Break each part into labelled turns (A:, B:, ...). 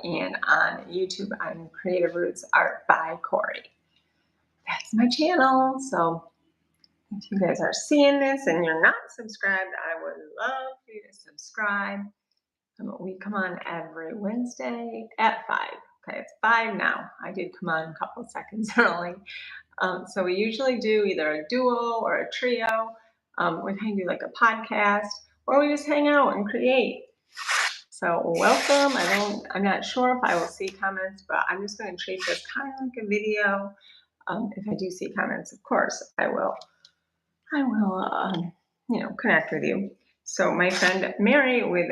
A: and on YouTube, I'm Creative Roots Art by Corey. That's my channel. So if you guys are seeing this and you're not subscribed, I would love for you to subscribe. We come on every Wednesday at 5. Okay, it's 5 now. I did come on a couple of seconds early. So we usually do either a duo or a trio. We kind of do like a podcast, or we just hang out and create. So welcome. I'm not sure if I will see comments, but I'm just going to treat this kind of like a video. If I do see comments, of course, I will connect with you. So my friend Mary with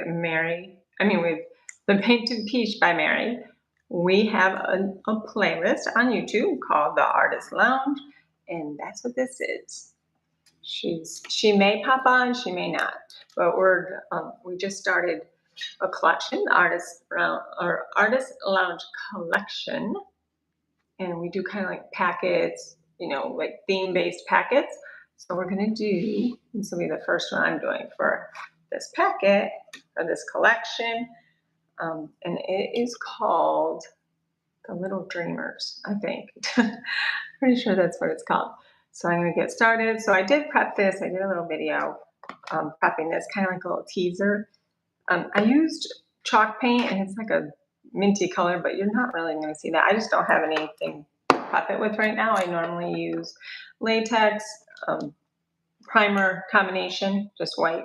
A: The Painted Peach by Mary, we have a playlist on YouTube called The Artist Lounge, and that's what this is. She may pop on, she may not, but we just started a collection, the Artist Lounge collection, and we do kind of like packets, like theme-based packets. So we're going to do, this will be the first one I'm doing for this packet, or this collection, and it is called The Little Dreamers, I think. Pretty sure that's what it's called. So I'm going to get started. So I did prep this. I did a little video prepping this, kind of like a little teaser. I used chalk paint, and it's like a minty color, but you're not really going to see that. I just don't have anything to prep it with right now. I normally use latex, primer combination, just white.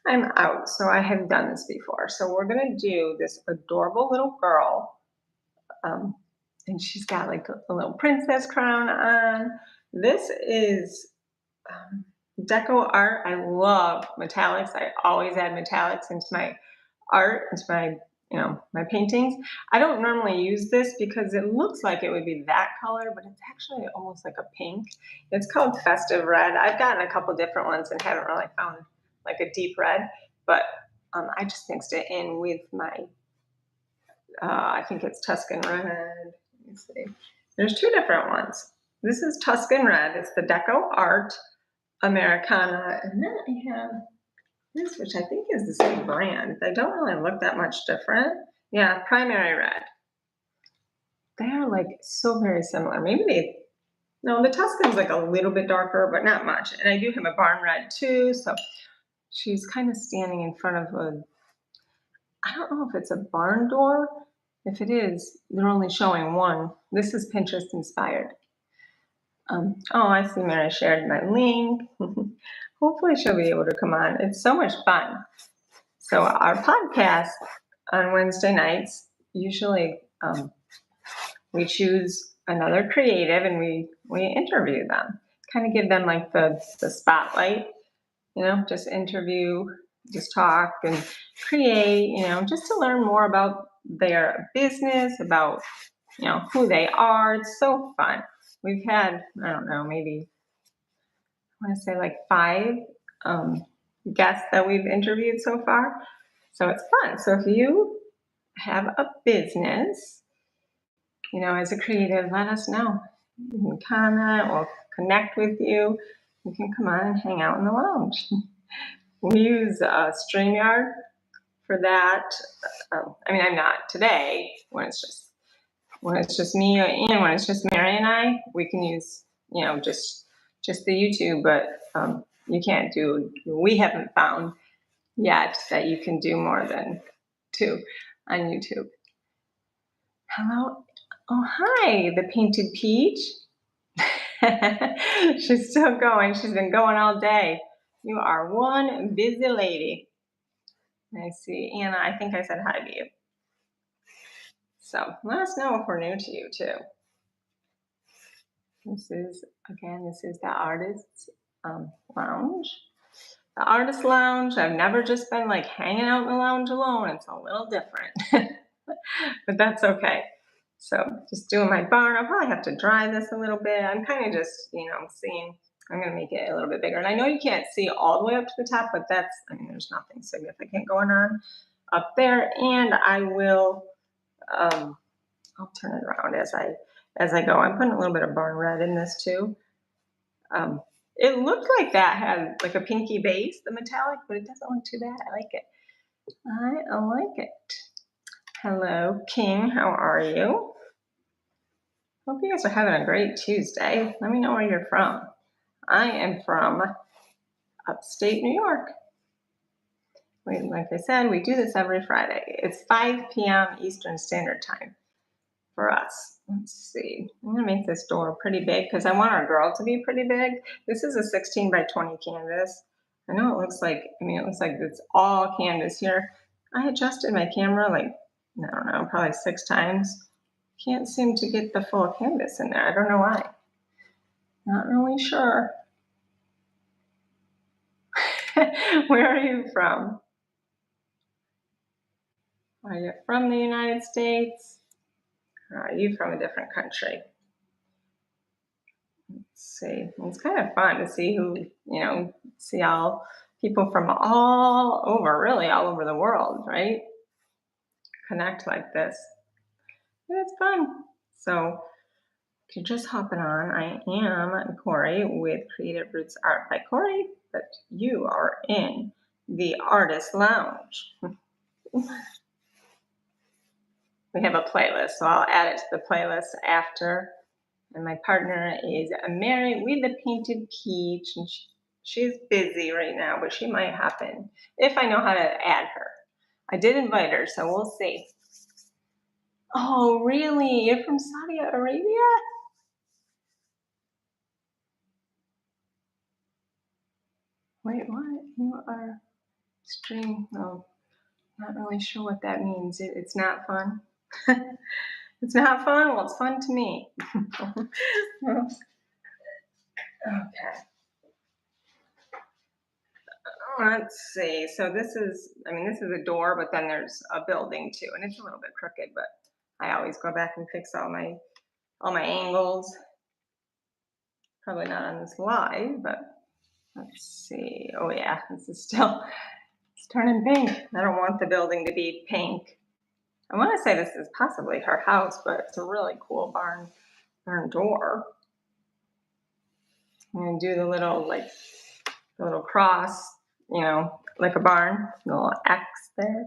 A: I'm out, so I have done this before. So we're going to do this adorable little girl, and she's got like a little princess crown on. This is deco art. I love metallics. I always add metallics into my art, into my paintings. I don't normally use this because it looks like it would be that color, but it's actually almost like a pink. It's called Festive Red. I've gotten a couple different ones and haven't really found like a deep red, but I just mixed it in with my, I think it's Tuscan Red. Let me see. There's two different ones. This is Tuscan Red. It's the Deco Art Americana, and then I have this, which I think is the same brand. They don't really look that much different. Yeah, Primary Red. They are like so very similar. No, the Tuscan's like a little bit darker, but not much. And I do have a Barn Red too, so she's kind of standing in front of I don't know if it's a barn door. If it is, they're only showing one. This is Pinterest inspired. I see Mary shared my link. Hopefully she'll be able to come on. It's so much fun. So our podcast on Wednesday nights, usually we choose another creative and we interview them. Kind of give them like the spotlight, just interview, just talk and create, just to learn more about their business, about, who they are. It's so fun. We've had, I don't know, maybe, I want to say like 5 guests that we've interviewed so far. So it's fun. So if you have a business, as a creative, let us know. You can comment or connect with you. You can come on and hang out in the lounge. We use StreamYard for that. I'm not today when it's just me, and when it's just Mary and I, we can use, just the YouTube, but we haven't found yet that you can do more than 2 on YouTube. Hello. Oh, hi, the Painted Peach. She's still going. She's been going all day. You are one busy lady. I see Anna. I think I said hi to you. So let us know if we're new to you too. This is the Artist Lounge. The Artist Lounge. I've never just been like hanging out in the lounge alone. It's a little different, but that's okay. So just doing my barn. I'll probably have to dry this a little bit. I'm kind of just, seeing. I'm going to make it a little bit bigger. And I know you can't see all the way up to the top, but there's nothing significant going on up there. And I will, I'll turn it around as I go. I'm putting a little bit of Barn Red in this too. It looked like that had like a pinky base, the metallic, but it doesn't look too bad. I like it. I like it. Hello, King. How are you? Hope you guys are having a great Tuesday. Let me know where you're from. I am from upstate New York. Like I said, we do this every Friday. It's 5 p.m. Eastern Standard Time for us. Let's see. I'm going to make this door pretty big because I want our girl to be pretty big. This is a 16 by 20 canvas. I know it looks like it's all canvas here. I adjusted my camera like, I don't know, probably 6 times. Can't seem to get the full canvas in there. I don't know why. Not really sure. Where are you from? Are you from the United States? Or are you from a different country? Let's see. It's kind of fun to see see all people from all over, really all over the world, right? Connect like this. It's fun. So if you're just hopping on, I am Corey with Creative Roots Art by Corey, but you are in the Artist Lounge. We have a playlist, so I'll add it to the playlist after. And my partner is Mary with the Painted Peach, and she's busy right now, but she might hop in if I know how to add her. I did invite her, so we'll see. Oh, really? You're from Saudi Arabia? Wait, what? You are stream? Oh, not really sure what that means. It's not fun. It's not fun? Well, it's fun to me. Okay. Let's see. So this is a door, but then there's a building too, and it's a little bit crooked, but I always go back and fix all my angles. Probably not on this live, but let's see. Oh yeah, this is still, it's turning pink. I don't want the building to be pink. I want to say this is possibly her house, but it's a really cool barn door. I'm gonna do the little cross, like a barn, the little X there.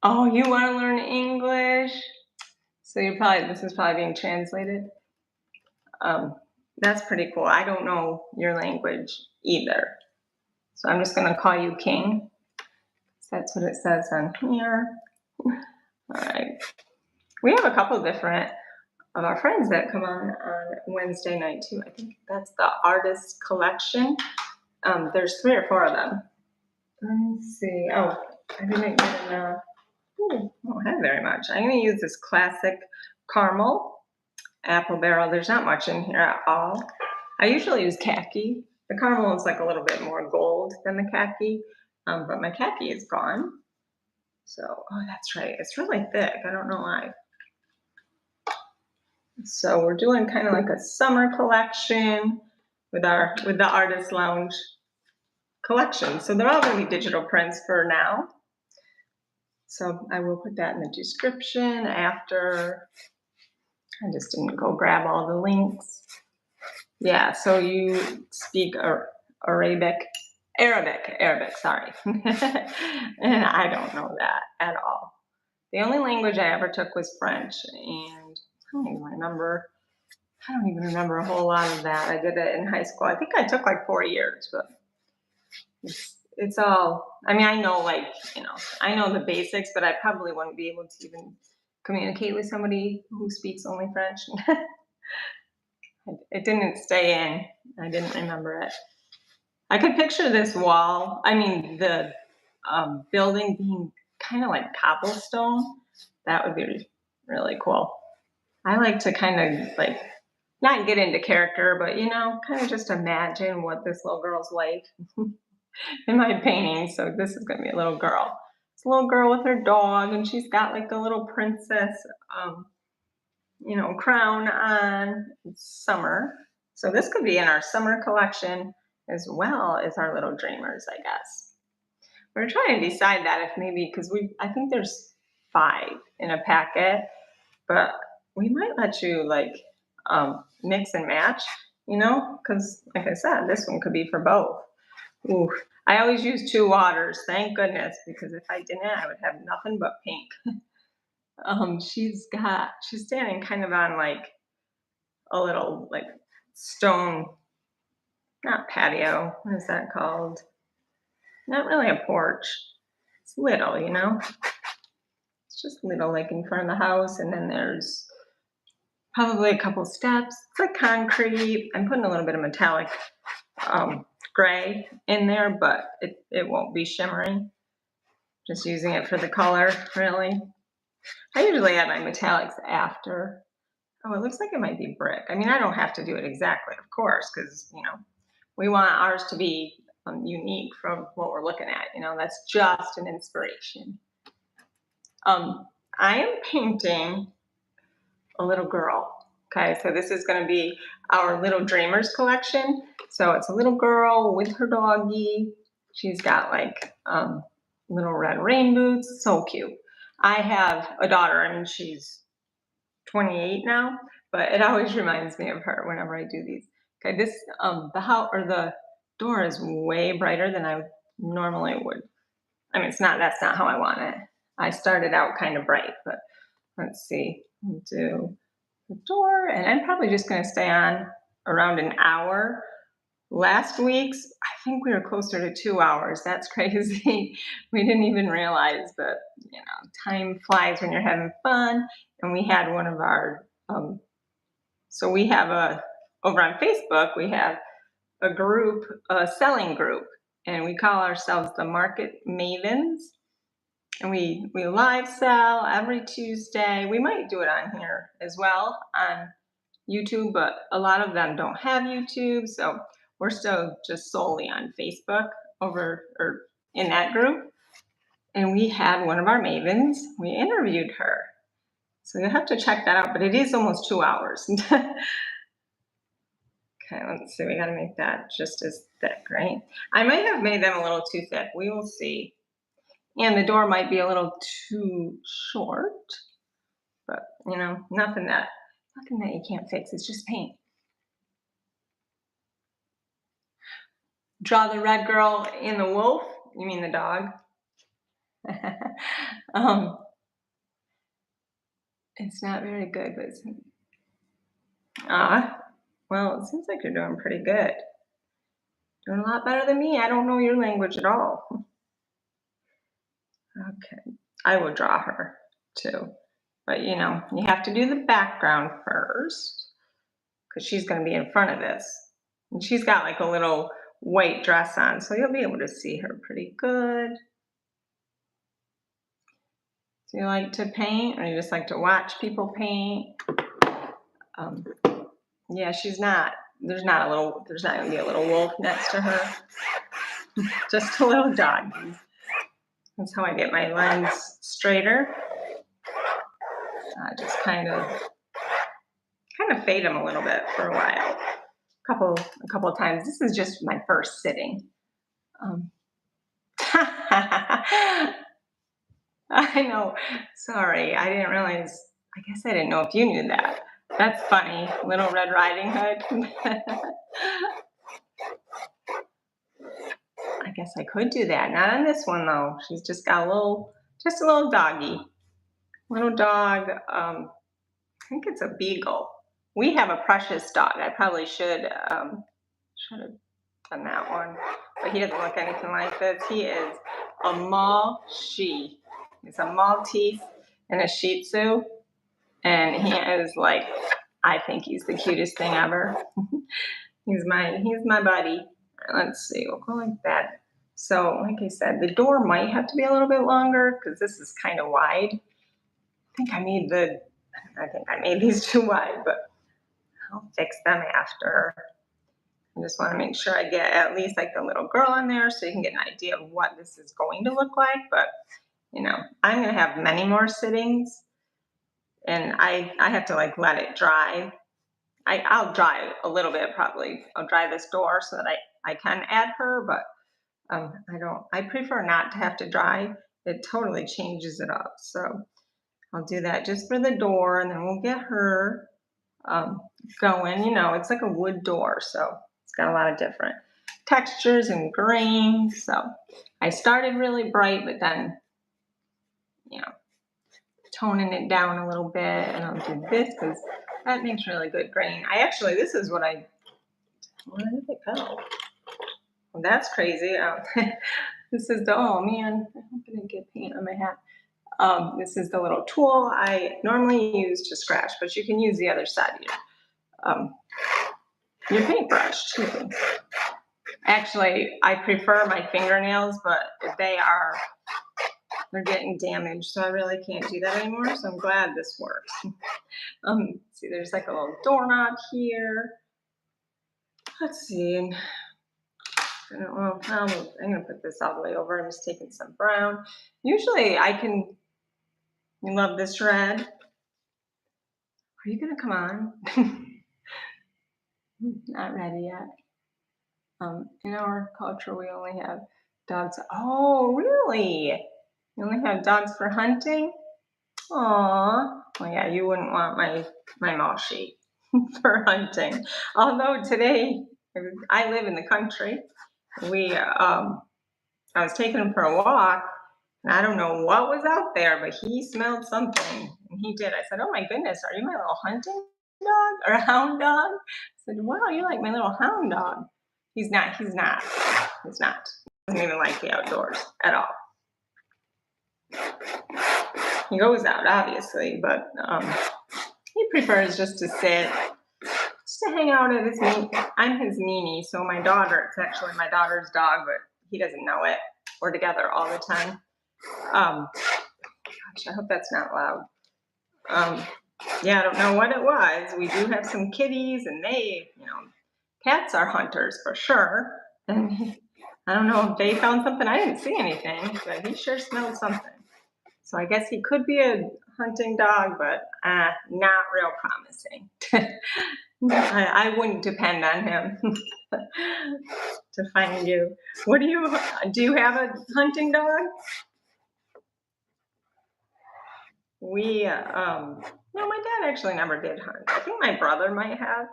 A: Oh, you want to learn English? So this is probably being translated. That's pretty cool. I don't know your language either. So I'm just gonna call you King. That's what it says on here. All right. We have a couple different of our friends that come on Wednesday night too. I think that's the artist collection. There's 3 or 4 of them. Let me see. Oh, I didn't get enough. I don't have very much. I'm going to use this classic caramel apple barrel. There's not much in here at all. I usually use khaki. The caramel is like a little bit more gold than the khaki, but my khaki is gone. So, oh, that's right. It's really thick. I don't know why. So we're doing kind of like a summer collection with the Artist Lounge collection. So they're all going to be digital prints for now. So I will put that in the description after. I just didn't go grab all the links. Yeah, so you speak Arabic, sorry. And I don't know that at all. The only language I ever took was French, and I don't even remember a whole lot of that. I did it in high school. I think I took like 4 years, but it's all, I know I know the basics, but I probably wouldn't be able to even communicate with somebody who speaks only French. It didn't stay in. I didn't remember it. I could picture this wall, the building being kind of like cobblestone. That would be really cool. I like to kind of not get into character, but kind of just imagine what this little girl's life in my painting. So this is going to be a little girl. It's a little girl with her dog, and she's got like a little princess, crown on. It's summer. So this could be in our summer collection as well as our little dreamers, I guess. We're trying to decide that if maybe, because I think there's 5 in a packet, but we might let you mix and match, because like I said, this one could be for both. Ooh, I always use 2 waters, thank goodness, because if I didn't, I would have nothing but pink. She's standing kind of on, like, a little, like, stone, not patio, what is that called? Not really a porch. It's little, you know? It's just little, like, in front of the house, and then there's probably a couple steps. It's like concrete. I'm putting a little bit of metallic gray in there, but it won't be shimmery. Just using it for the color, really. I usually add my metallics after. Oh, it looks like it might be brick. I mean, I don't have to do it exactly, of course, because, we want ours to be unique from what we're looking at. That's just an inspiration. I am painting a little girl. Okay, so this is going to be our Little Dreamers collection. So it's a little girl with her doggy. She's got like little red rain boots. So cute. I have a daughter. I mean, she's 28 now, but it always reminds me of her whenever I do these. Okay, this the house or the door is way brighter than I normally would. I mean, that's not how I want it. I started out kind of bright, but let's see. I'll do the door, and I'm probably just going to stay on around an hour. Last week's, I think we were closer to 2 hours. That's crazy. We didn't even realize that, time flies when you're having fun. And we had one of our, so we have over on Facebook, we have a group, a selling group, and we call ourselves the Market Mavens. And we live sell every Tuesday. We might do it on here as well on YouTube, but a lot of them don't have YouTube, so we're still just solely on Facebook over or in that group. And we had one of our mavens. We interviewed her, so you'll have to check that out. But it is almost 2 hours. Okay, let's see. We got to make that just as thick, right? I might have made them a little too thick. We will see. And the door might be a little too short, but nothing that you can't fix. It's just paint. Draw the red girl in the wolf. You mean the dog? It's not very good, but well, it seems like you're doing pretty good. Doing a lot better than me. I don't know your language at all. Okay, I will draw her too, but you have to do the background first because she's going to be in front of this, and she's got like a little white dress on, so you'll be able to see her pretty good. Do you like to paint, or you just like to watch people paint? Yeah, there's not going to be a little wolf next to her. Just a little dog. That's how I get my lines straighter. I just kind of fade them a little bit for a while. A couple of times. This is just my first sitting. I know. Sorry, I didn't realize. I guess I didn't know if you knew that. That's funny. Little Red Riding Hood. I guess I could do that. Not on this one though. She's just got just a little doggy. Little dog. I think it's a beagle. We have a precious dog. I probably should have done that one, but he doesn't look anything like this. He is a Maltese. He's a Maltese and a Shih Tzu, and he is like, I think he's the cutest thing ever. He's my buddy. Let's see, we'll go like that. So, like I said, the door might have to be a little bit longer because this is kind of wide. I think I made these too wide, but I'll fix them after. I just want to make sure I get at least like the little girl in there so you can get an idea of what this is going to look like. But, I'm going to have many more sittings, and I have to like let it dry. I'll dry a little bit probably. I'll dry this door so that I can add her, but I prefer not to have to dry. It totally changes it up. So I'll do that just for the door, and then we'll get her going. It's like a wood door, so it's got a lot of different textures and greens. So I started really bright, but then, toning it down a little bit, and I'll do this because that makes really good green. This is what where did it go? Well, that's crazy. This is oh man, I hope I didn't get paint on my hat. This is the little tool I normally use to scratch, but you can use the other side of your paintbrush too. Actually, I prefer my fingernails, but they're getting damaged, so I really can't do that anymore. So I'm glad this works. See, there's like a little doorknob here. Let's see. I'm gonna put this all the way over. I'm just taking some brown. Usually you love this red. Are you gonna come on? Not ready yet. In our culture, we only have dogs. Oh, really? You only have dogs for hunting? Aw. Well, yeah, you wouldn't want my Moshi for hunting. Although today, I live in the country. I was taking him for a walk, and I don't know what was out there, but he smelled something, and he did. I said, "Oh my goodness, are you my little hunting dog or a hound dog?" I said, "Wow, you're like my little hound dog." He's not. He's not. He's not. He doesn't even like the outdoors at all. He goes out, obviously, but he prefers just to sit, just to hang out at his I'm his Mimi, so it's actually my daughter's dog, but he doesn't know it. We're together all the time. Gosh, I hope that's not loud. Yeah, I don't know what it was. We do have some kitties, and cats are hunters for sure. And I don't know if they found something. I didn't see anything, but he sure smelled something. So I guess he could be a hunting dog, but not real promising. I wouldn't depend on him to find you. Do you have a hunting dog? No, my dad actually never did hunt. I think my brother might have.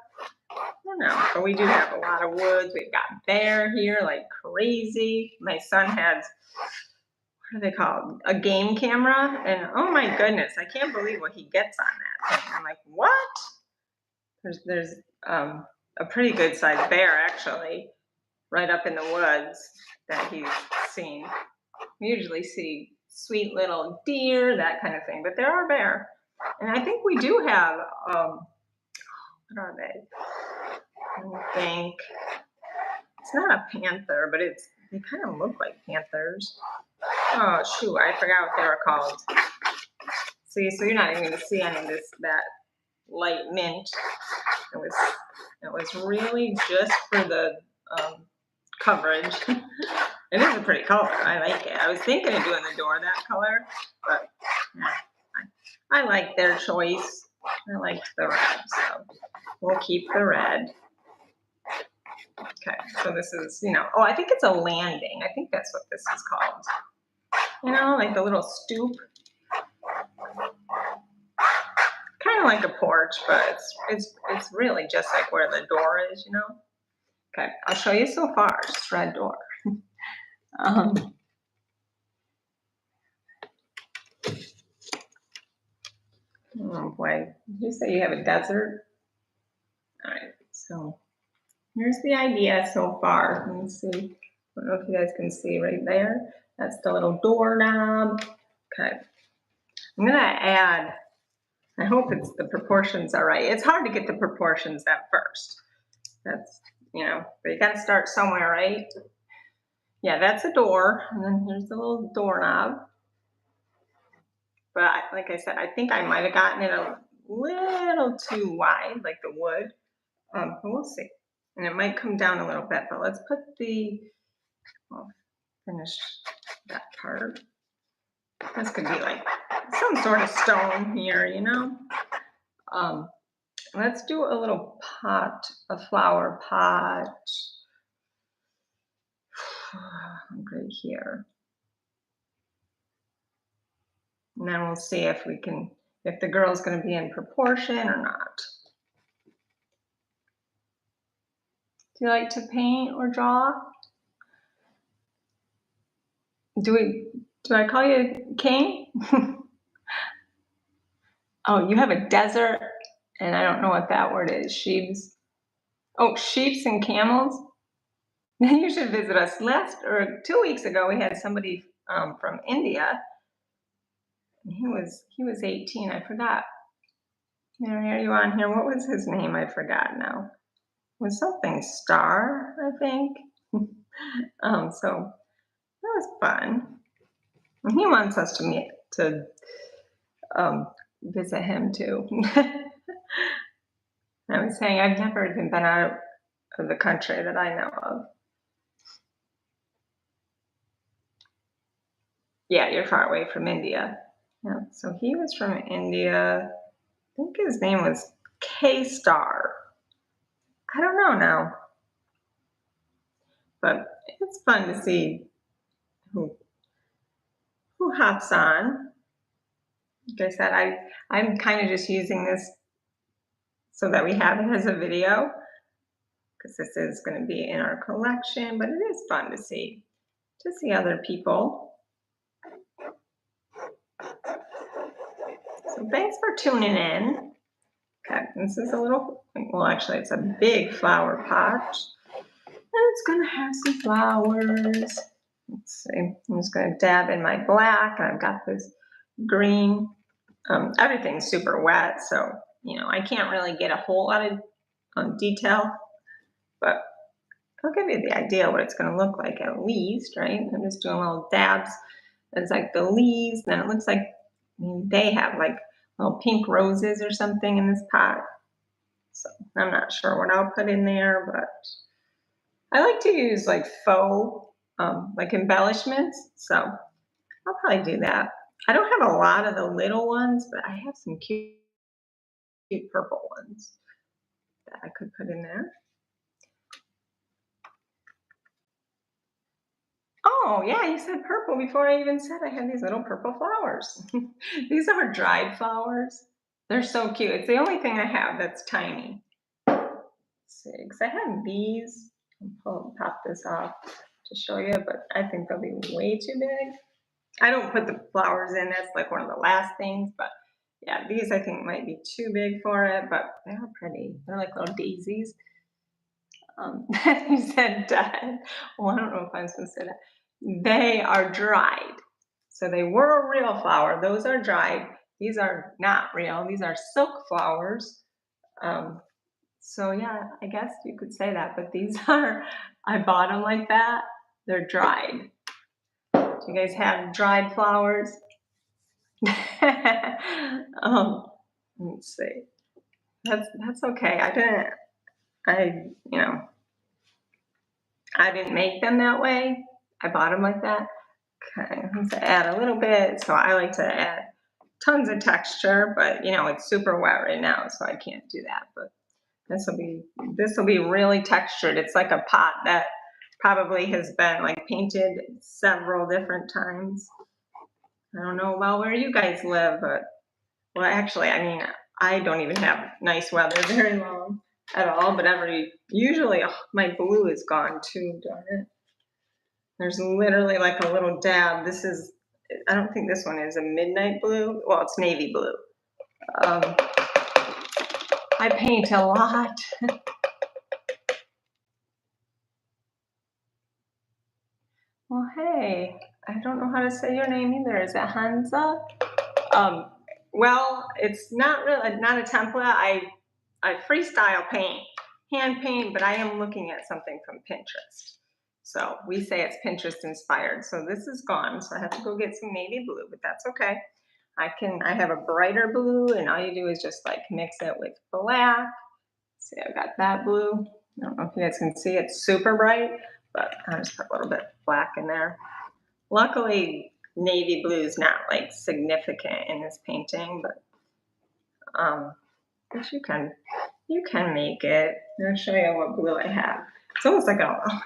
A: I don't know. But we do have a lot of woods. We've got bear here like crazy. My son has, what are they called? A game camera. And oh my goodness, I can't believe what he gets on that thing. I'm like, what? There's a pretty good sized bear actually right up in the woods that he's seen. We usually see sweet little deer, that kind of thing, but there are bear. And I think we do have, what are they? I think it's not a panther, but they kind of look like panthers. Oh shoot, I forgot what they were called. See, so you're not even gonna see any of that light mint. It was really just for the coverage. It is a pretty color. I like it. I was thinking of doing the door that color, but I like their choice. I like the red, so we'll keep the red. Okay, so this is, I think it's a landing. I think that's what this is called. Like the little stoop. Kind of like a porch, but it's really just like where the door is, Okay, I'll show you so far. Just red door. Oh boy, did you say you have a desert? All right, so here's the idea so far. Let me see. I don't know if you guys can see right there. That's the little doorknob. Okay, I'm gonna add. I hope the proportions are right. It's hard to get the proportions at first. That's but you got to start somewhere, right? Yeah, that's a door, and then here's the little doorknob. But like I said, I think I might have gotten it a little too wide, like the wood. But we'll see. And it might come down a little bit, but let's put finish that part. This could be like some sort of stone here, Let's do a little pot, a flower pot. Right here. And then we'll see if the girl's going to be in proportion or not. Do you like to paint or draw? Do I call you King? Oh, you have a desert, and I don't know what that word is. Sheeps. Oh, sheeps and camels. You should visit us. Last or 2 weeks ago, we had somebody from India. And he was 18. I forgot. Mary, are you on here? What was his name? I forgot now. It was something Star, I think. So that was fun. And he wants us to meet to um, visit him too. I was saying I've never even been out of the country that I know of. Yeah, you're far away from India. Yeah, so he was from India. I think his name was K Star. I don't know now, but it's fun to see who hops on. Like I said, I'm kind of just using this so that we have it as a video because this is going to be in our collection. But it is fun to see other people. So thanks for tuning in. Okay, this is a little, well, actually, it's a big flower pot. And it's gonna have some flowers. Let's see, I'm just gonna dab in my black, and I've got this green. Everything's super wet, so I can't really get a whole lot of detail, but I'll give you the idea what it's gonna look like at least, right? I'm just doing little dabs. It's like the leaves, then it looks like they have like little pink roses or something in this pot. So I'm not sure what I'll put in there, but I like to use like faux, like embellishments. So I'll probably do that. I don't have a lot of the little ones, but I have some cute purple ones that I could put in there. Oh, yeah, you said purple before I even said I had these little purple flowers. These are dried flowers. They're so cute. It's the only thing I have that's tiny. Let's see, because I have these. I'll pop this off to show you, but I think they'll be way too big. I don't put the flowers in. That's like one of the last things, but yeah, these I think might be too big for it, but they're pretty. They're like little daisies. You said dead. Well, I don't know if I'm supposed to say that. They are dried. So they were a real flower. Those are dried. These are not real. These are silk flowers. Um, so yeah, I guess you could say that. But these are, I bought them like that. They're dried. Do you guys have dried flowers? um, let's see. That's okay. I you know I didn't make them that way. I bought them like that. Okay, I'm gonna add a little bit. So I like to add tons of texture, but it's super wet right now, so I can't do that. But this will be really textured. It's like a pot that probably has been like painted several different times. I don't know about where you guys live, but well, actually, I mean, I don't even have nice weather very long at all. But usually, my blue is gone too. Darn it! There's literally like a little dab. I don't think this one is a midnight blue. Well, it's navy blue. I paint a lot. Well, hey, I don't know how to say your name either. Is it Hansa? Um, well, it's not not a template. I freestyle paint, hand paint, but I am looking at something from Pinterest. So we say it's Pinterest inspired. So this is gone. So I have to go get some navy blue, but that's okay. I have a brighter blue, and all you do is just like mix it with black. See, I've got that blue. I don't know if you guys can see it's super bright, but I'll just put a little bit of black in there. Luckily, navy blue is not like significant in this painting, but you can make it. I'll show you what blue I have. It's almost like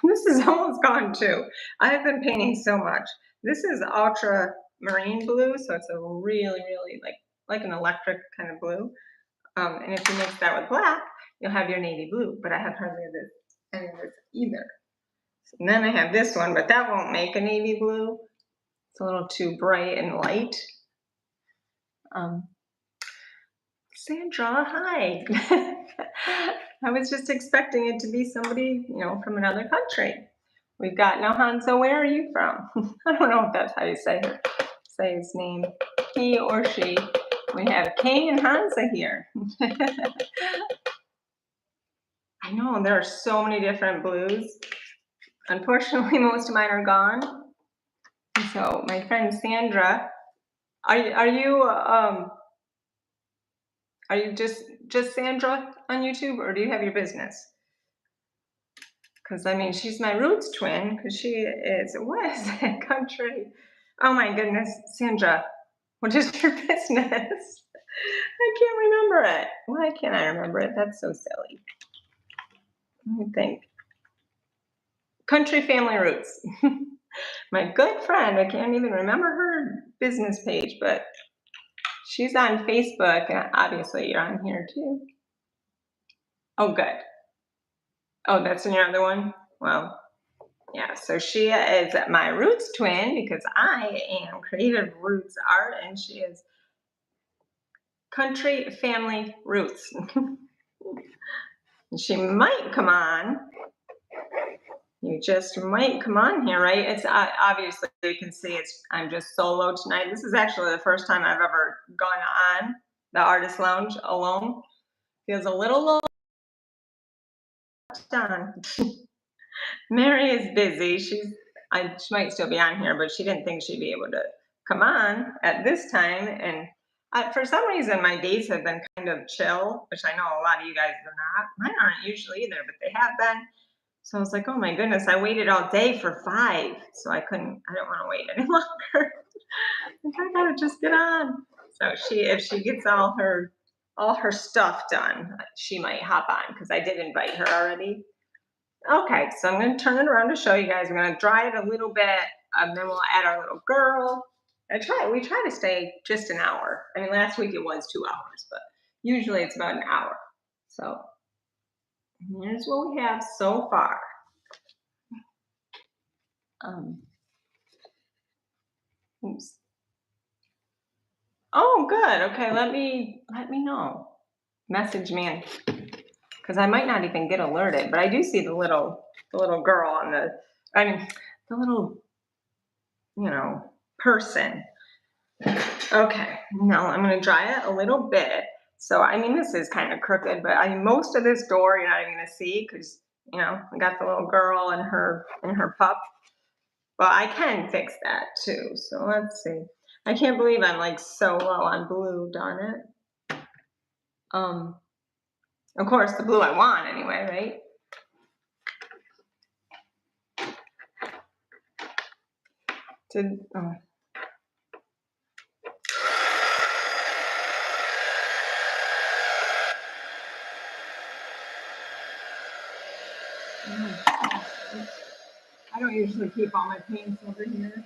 A: this is almost gone too. I have been painting so much. This is ultramarine blue, so it's a really, really like an electric kind of blue. And if you mix that with black, you'll have your navy blue. But I have hardly any of this either. And then I have this one, but that won't make a navy blue. a little too bright and light. Um, Sandra, hi. I was just expecting it to be somebody, from another country. We've got Nohanzo. Where are you from? I don't know if that's how you say his name. He or she. We have King and Hansa here. I know there are so many different blues. Unfortunately, most of mine are gone. So my friend Sandra, are you just Sandra on YouTube, or do you have your business? Because I mean, she's my roots twin. Because she is what is that country? Oh my goodness, Sandra, what is your business? I can't remember it. Why can't I remember it? That's so silly. Let me think. Country Family Roots. My good friend, I can't even remember her business page, but she's on Facebook, and obviously you're on here too. Oh, good. Oh, that's in your other one? Well, yeah, so she is my roots twin because I am Creative Roots Art, and she is Country Family Roots. She might come on. You just might come on here, right? It's obviously you can see I'm just solo tonight. This is actually the first time I've ever gone on the Artist Lounge alone. Feels a little low down. Mary is busy. She might still be on here, but she didn't think she'd be able to come on at this time. And for some reason, my days have been kind of chill, which I know a lot of you guys are not. Mine aren't usually either, but they have been. So I was like, oh my goodness, I waited all day for 5. So I didn't want to wait any longer. I gotta just get on. So if she gets all her stuff done, she might hop on because I did invite her already. Okay, so I'm going to turn it around to show you guys. We're going to dry it a little bit, then we'll add our little girl. We try to stay just an hour. I mean, last week it was 2 hours, but usually it's about an hour. So here's what we have so far. Oops. Oh, good. Okay, let me know. Message me, because I might not even get alerted, but I do see the little girl on the little person. Okay, now I'm going to dry it a little bit. So I mean, this is kind of crooked, but most of this door you're not even going to see because I got the little girl and her pup. Well, I can fix that too. So let's see. I can't believe I'm like so low on blue, darn it. Of course, the blue I want anyway, right? I don't usually keep all my paints over here.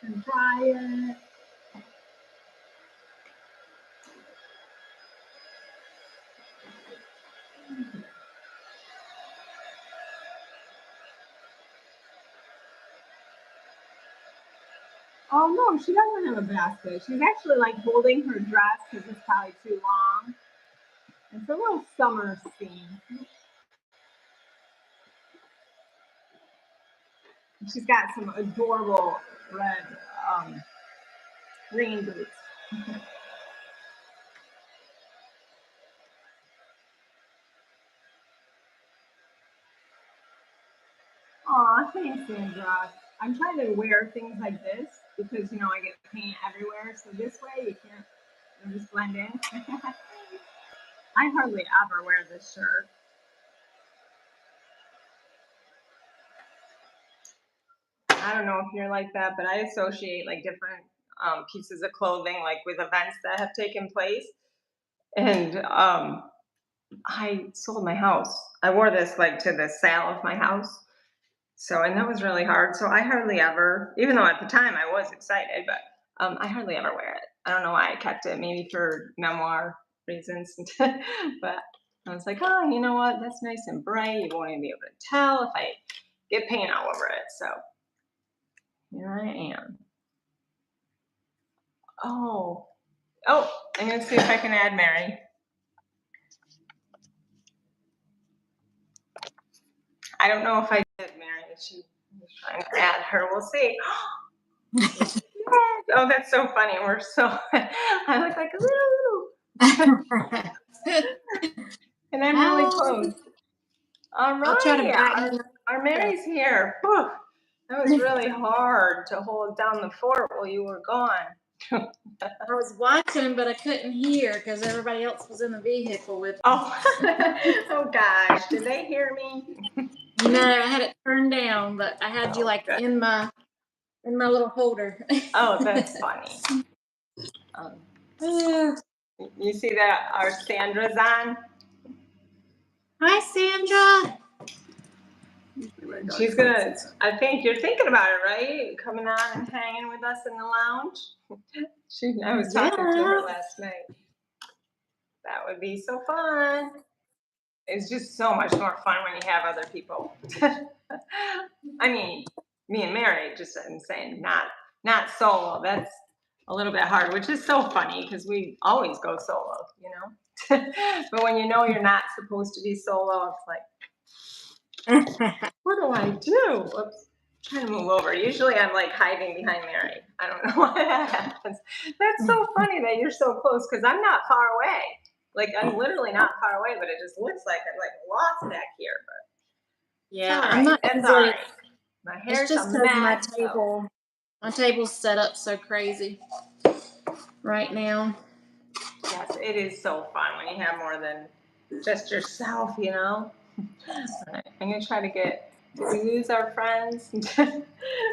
A: And dry it. Oh no, she doesn't have a basket. She's actually like holding her dress because it's probably too long. It's a little summer theme. She's got some adorable red rain boots. Aw, thanks, Sandra. I'm trying to wear things like this because I get paint everywhere. So this way you can't just blend in. I hardly ever wear this shirt. I don't know if you're like that, but I associate like different pieces of clothing like with events that have taken place. And I sold my house. I wore this like to the sale of my house. So, and that was really hard. So I hardly ever, even though at the time I was excited, but I hardly ever wear it. I don't know why I kept it, maybe for memoir reasons. But I was like, oh, you know what? That's nice and bright. You won't even be able to tell if I get paint all over it. So Here I am. Oh, I'm gonna see if I can add Mary. I don't know if I did, Mary. She was trying to add her. We'll see. Oh, that's so funny. We're so. I look like a little. And I'm really close. All
B: I'll try to
A: right.
B: brighten
A: Our Mary's here. Whew. That was really hard to hold down the fort while you were gone.
B: I was watching, but I couldn't hear because everybody else was in the vehicle with me.
A: Oh, oh gosh. Did they hear me?
B: No, I had it turned down, but I had you like
A: good.
B: in my little holder.
A: Oh, that's funny. You see that our Sandra's on?
B: Hi, Sandra.
A: She's gonna, I think you're thinking about it, right? Coming on and hanging with us in the lounge. I was talking to her last night. That would be so fun. It's just so much more fun when you have other people. I mean, me and Mary, just I'm saying, not solo. That's a little bit hard, which is so funny because we always go solo, you know. But when you know you're not supposed to be solo, it's like, what do I do? Whoops. I'm trying to move over. Usually I'm like hiding behind Mary. I don't know why that happens. That's so funny that you're so close because I'm not far away. Like I'm literally not far away, but it just looks like I'm like lost back here. But
B: Yeah,
A: all
B: I'm not
A: that's
B: easily.
A: all right. My hair's
B: It's just
A: a mess.
B: my table's set up so crazy right now.
A: Yes, it is so fun when you have more than just yourself, you know. Right. I'm gonna try to get. Did we lose our friends?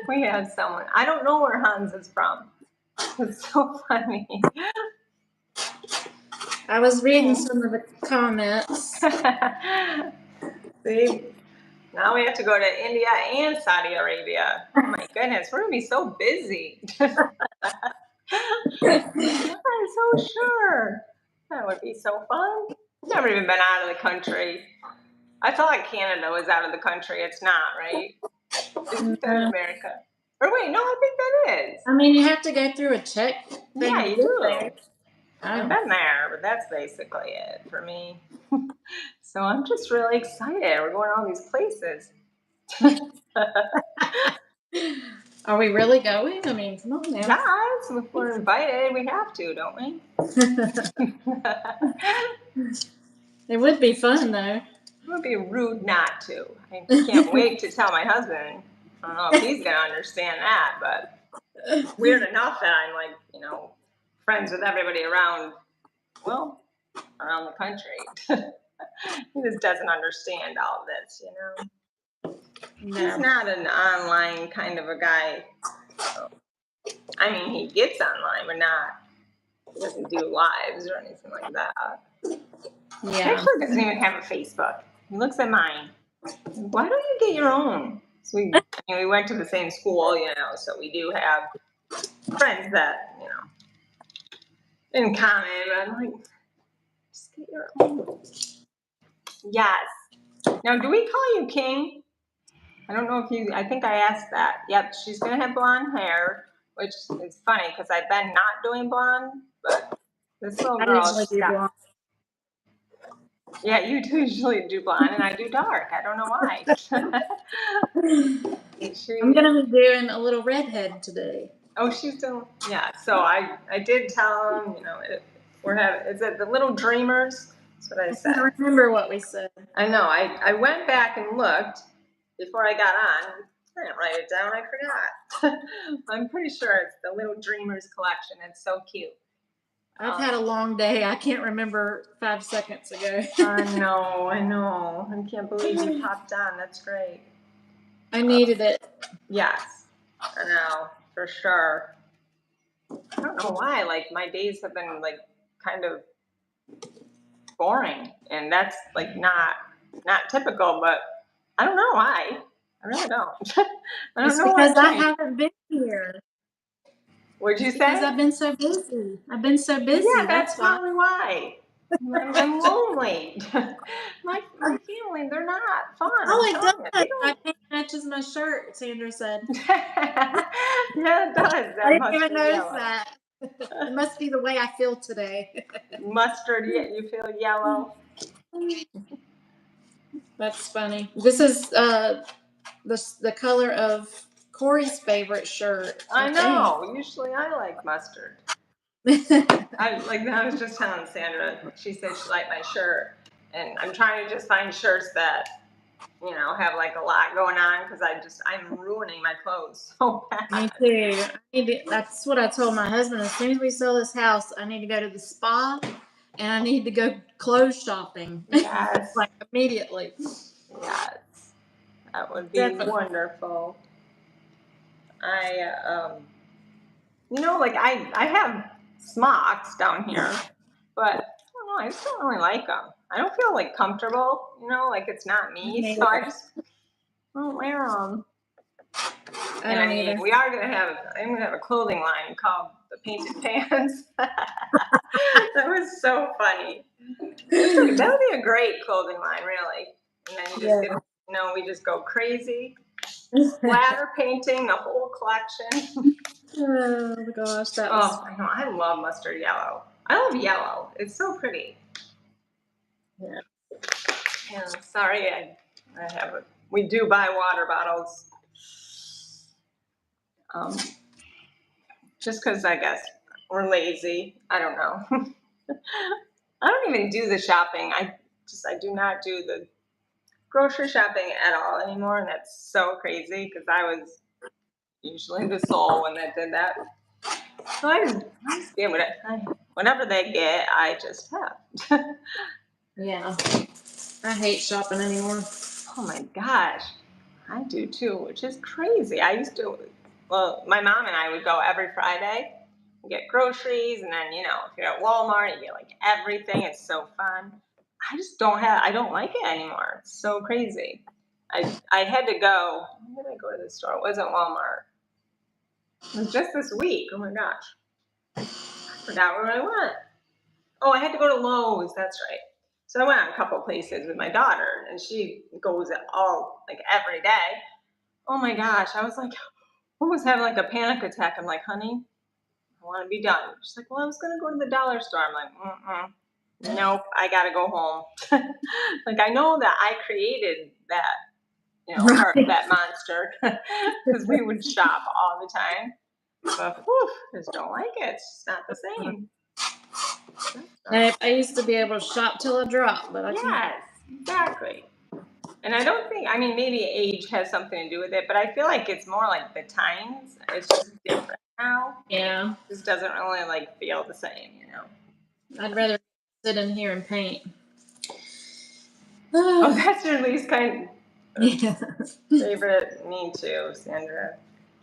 A: We had someone. I don't know where Hans is from. It's so funny.
B: I was reading some of the comments.
A: See, now we have to go to India and Saudi Arabia. Oh my goodness, we're gonna be so busy. I'm so sure. That would be so fun. Never even been out of the country. I thought Canada was out of the country. It's not, right? Isn't that America? Or wait, no, I think that is.
B: I mean, you have to go through a check thing.
A: Yeah, you
B: to
A: do.
B: get there.
A: I've been there, but that's basically it for me. So I'm just really excited. We're going to all these places.
B: Are we really going? I mean, come on now.
A: Guys, if we're invited, we have to, don't we?
B: It would be fun, though.
A: It would be rude not to. I can't wait to tell my husband. I don't know if he's going to understand that, but weird enough that I'm like, you know, friends with everybody around, well, around the country. He just doesn't understand all this, you know. No. He's not an online kind of a guy. So, I mean, he gets online, but he doesn't do lives or anything like that. Yeah. He actually doesn't even have a Facebook. He looks at mine. Why don't you get your own? So we went to the same school, you know, so we do have friends that, you know, in common, but I'm like, just get your own. Yes. Now, do we call you King? I don't know if I think I asked that. Yep, she's going to have blonde hair, which is funny because I've been not doing blonde, but this little girl
B: I usually do blonde.
A: Yeah, you usually do blonde and I do dark. I don't know why.
B: I'm going to be doing a little redhead today.
A: Oh, she's doing, yeah. So I did tell him, you know, is it the Little Dreamers? That's what I said.
B: I can't remember what we said.
A: I know. I went back and looked before I got on. I didn't write it down. I forgot. I'm pretty sure it's the Little Dreamers collection. It's so cute.
B: I've had a long day. I can't remember 5 seconds ago.
A: I know. I can't believe you popped on. That's great.
B: I needed it.
A: Yes, I know, for sure. I don't know why. Like my days have been like kind of boring, and that's like not typical. But I don't know why. I really don't. I don't know
B: because I haven't been here.
A: What'd you say?
B: Because I've been so busy. Yeah,
A: that's probably why. I'm lonely. My family, they're not fun. I'm
B: Oh, it
A: telling you,
B: does.
A: they
B: My
A: don't.
B: pants matches my shirt, Sandra said.
A: Yeah, it does.
B: I
A: That
B: didn't even
A: mustard
B: notice
A: yellow.
B: that. It must be the way I feel today.
A: Mustard, you feel yellow.
B: That's funny. This is the color of Corey's favorite shirt, I
A: I
B: think.
A: know. Usually I like mustard. I was just telling Sandra, she said she liked my shirt. And I'm trying to just find shirts that, have like a lot going on because I'm ruining my clothes so
B: Me
A: bad.
B: too. That's what I told my husband. As soon as we sell this house, I need to go to the spa and I need to go clothes shopping.
A: Yes,
B: Like immediately.
A: yes. That would be
B: Definitely.
A: wonderful. I have smocks down here, but I don't know, I just don't really like them. I don't feel like comfortable, like it's not me,
B: Me
A: so I
B: either.
A: just don't wear them.
B: I
A: And
B: don't either.
A: I'm gonna have a clothing line called the Painted Pants. That was so funny. That would be a great clothing line, really. And then you just
B: Yeah.
A: get, we just go crazy, splatter painting the whole collection.
B: Oh my gosh, that was
A: Oh, I know. I love mustard yellow. I love yellow. It's so pretty.
B: yeah.
A: Yeah, sorry, I have a. We do buy water bottles, um, just because I guess we're lazy. I don't know. I don't even do the shopping. I do not do the grocery shopping at all anymore, and that's so crazy because I was usually the sole one that did that. So I just get whatever they get, I just have.
B: Yeah. I hate shopping anymore.
A: Oh my gosh, I do too, which is crazy. Well, my mom and I would go every Friday and get groceries, and then, if you're at Walmart, you get like everything. It's so fun. I don't like it anymore. It's so crazy. I had to go, when did I go to the store? It wasn't Walmart. It was just this week. Oh my gosh. I forgot where I went. Oh, I had to go to Lowe's. That's right. So I went a couple places with my daughter, and she goes like every day. Oh my gosh, I was like, almost having like a panic attack. I'm like, honey, I want to be done. She's like, well, I was gonna go to the dollar store. I'm like, nope, I gotta go home. Like I know that I created that,
B: Right.
A: that monster because we would shop all the time. But just don't like it. It's just not the same.
B: I used to be able to shop till I drop, but I can't.
A: Yes, exactly. And I don't think, I mean, maybe age has something to do with it, but I feel like it's more like the times. It's just different now.
B: Yeah.
A: It just doesn't really like feel the same.
B: I'd rather sit in here and paint.
A: Oh, that's your least kind
B: Yeah.
A: favorite. Me too, Sandra.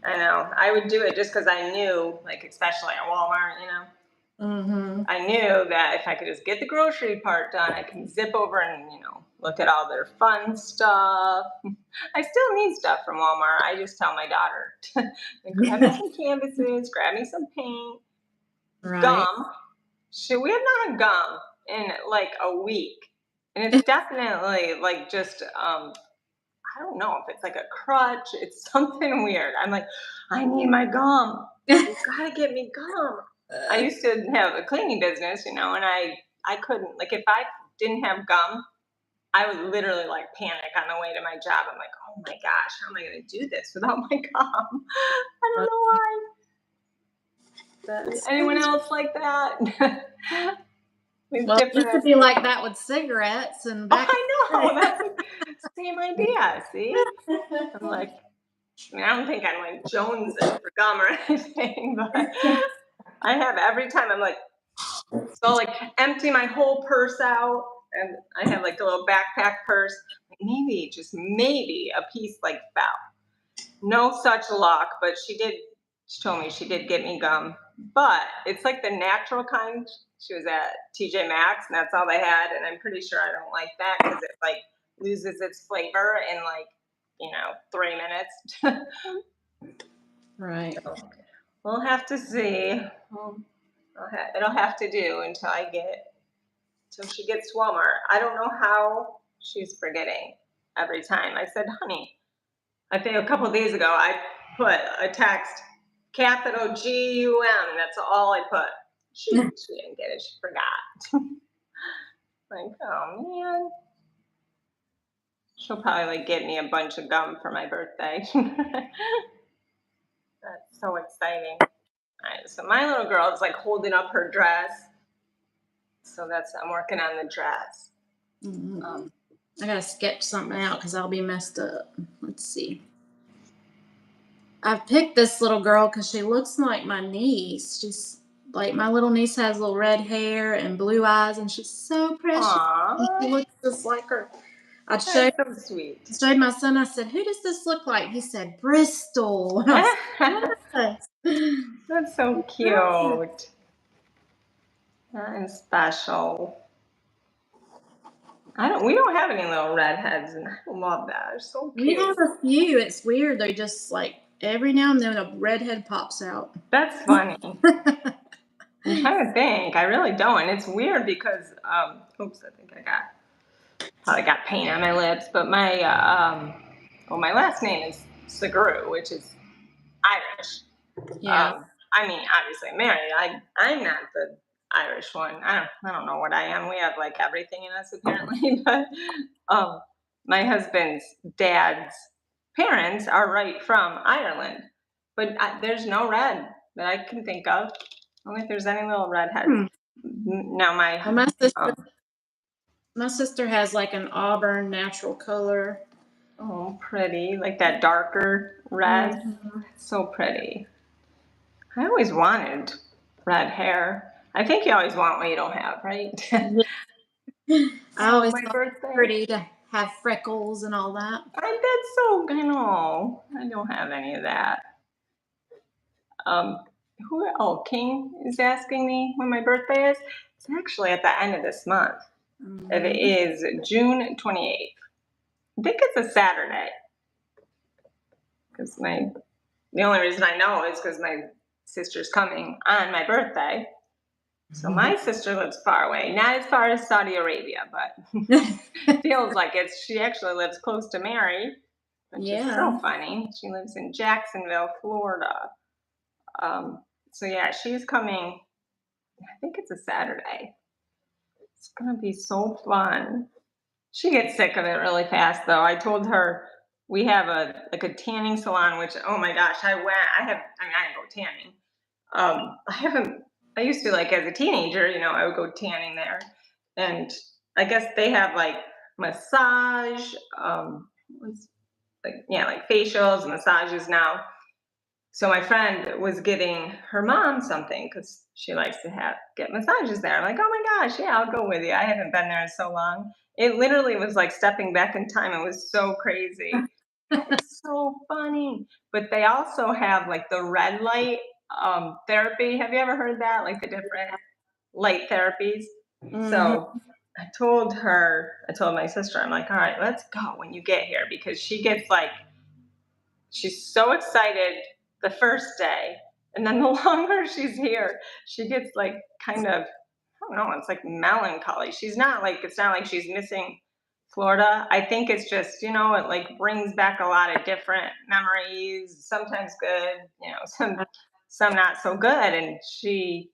A: I know. I would do it just because I knew, like, especially at Walmart.
B: Mm-hmm.
A: I knew that if I could just get the grocery part done, I can zip over and, look at all their fun stuff. I still need stuff from Walmart. I just tell my daughter, like, grab me some canvases, grab me some paint,
B: Right.
A: gum. Shoot, we have not had gum in like a week. And it's definitely like just, I don't know if it's like a crutch. It's something weird. I'm like, I need my gum. You gotta get me gum. I used to have a cleaning business, and I couldn't, like, if I didn't have gum, I would literally like panic on the way to my job. I'm like, oh my gosh, how am I going to do this without my gum? I don't know why. Anyone else like that? With
B: Well, it used to
A: different.
B: be like that with cigarettes and
A: Oh,
B: back
A: I
B: in
A: know.
B: the
A: That's the same idea. See, I'm like, I don't think I'm like jonesing for gum or anything, but I have every time. I'm like, so like empty my whole purse out, and I have like a little backpack purse. Maybe, just maybe, a piece like fell. No such luck, but she told me she did get me gum. But it's like the natural kind. She was at TJ Maxx, and that's all they had. And I'm pretty sure I don't like that because it like loses its flavor in like, 3 minutes.
B: right.
A: So we'll have to see. It'll have to do until I get till she gets warmer. I don't know how she's forgetting every time. I said, honey, I think a couple of days ago I put a text, capital GUM. That's all I put. She didn't get it. She forgot. Like, oh man. She'll probably like get me a bunch of gum for my birthday. That's so exciting. All right, so my little girl is like holding up her dress. So I'm working on the dress.
B: I gotta sketch something out because I'll be messed up. Let's see. I've picked this little girl because she looks like my niece. She's like my little niece has little red hair and blue eyes, and she's so precious. And she
A: Aww,
B: looks just like her. I
A: that's so sweet.
B: showed my son. I said, "Who does this look like?" He said, "Bristol." And I said, "Yes."
A: That's so cute. That is special. We don't have any little redheads, and I love that. They're so
B: We
A: cute.
B: have a few. It's weird. They just like every now and then a redhead pops out.
A: That's funny. I'm trying to think. I really don't. And it's weird because, oops, I think I probably got paint on my lips. But my last name is Segru, which is Irish.
B: Yeah.
A: I mean, obviously, I'm married. I'm not the Irish one. I don't know what I am. We have like everything in us apparently. But my husband's dad's parents are right from Ireland, but there's no red that I can think of. I don't think there's any little redheads. Now
B: Well, my sister has like an auburn natural color.
A: oh, pretty, like that darker red.
B: Mhm.
A: So pretty. I always wanted red hair. I think you always want what you don't have, right?
B: I
A: Oh,
B: always
A: my
B: thought it was
A: birthday.
B: pretty to have freckles and all that.
A: That's so, no, I don't have any of that. Um, King is asking me when my birthday is. It's actually at the end of this month. It is June 28th. I think it's a Saturday. Because the only reason I know is because my sister's coming on my birthday. So my sister lives far away, not as far as Saudi Arabia, but feels like it. She actually lives close to Mary, which is so funny. She lives in Jacksonville, Florida. So yeah, she's coming. I think it's a Saturday. It's gonna be so fun. She gets sick of it really fast, though. I told her we have a tanning salon, which oh my gosh, I go tanning. I haven't. I used to like as a teenager, I would go tanning there, and I guess they have like massage, like facials, massages now. So my friend was getting her mom something because she likes to get massages there. I'm like, oh my gosh, yeah, I'll go with you. I haven't been there in so long. It literally was like stepping back in time. It was so crazy. It's so funny. But they also have like the red light therapy. Have you ever heard that? Like the different light therapies. So I told my sister, I'm like, all right, let's go when you get here because she's so excited the first day. And then the longer she's here, she gets like kind of, I don't know, it's like melancholy. It's not like she's missing Florida. I think it's just, it like brings back a lot of different memories, sometimes good, some not so good. And she,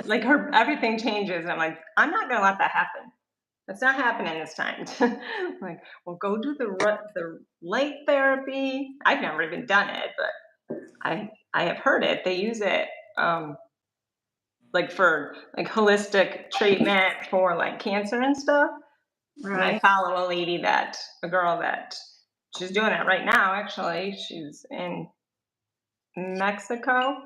A: like everything changes. And I'm like, I'm not going to let that happen. It's not happening this time. Like, well, go do the light therapy. I've never even done it, but I have heard it. They use it like for like holistic treatment for like cancer and stuff. And I follow a girl that she's doing it right now. Actually, she's in Mexico.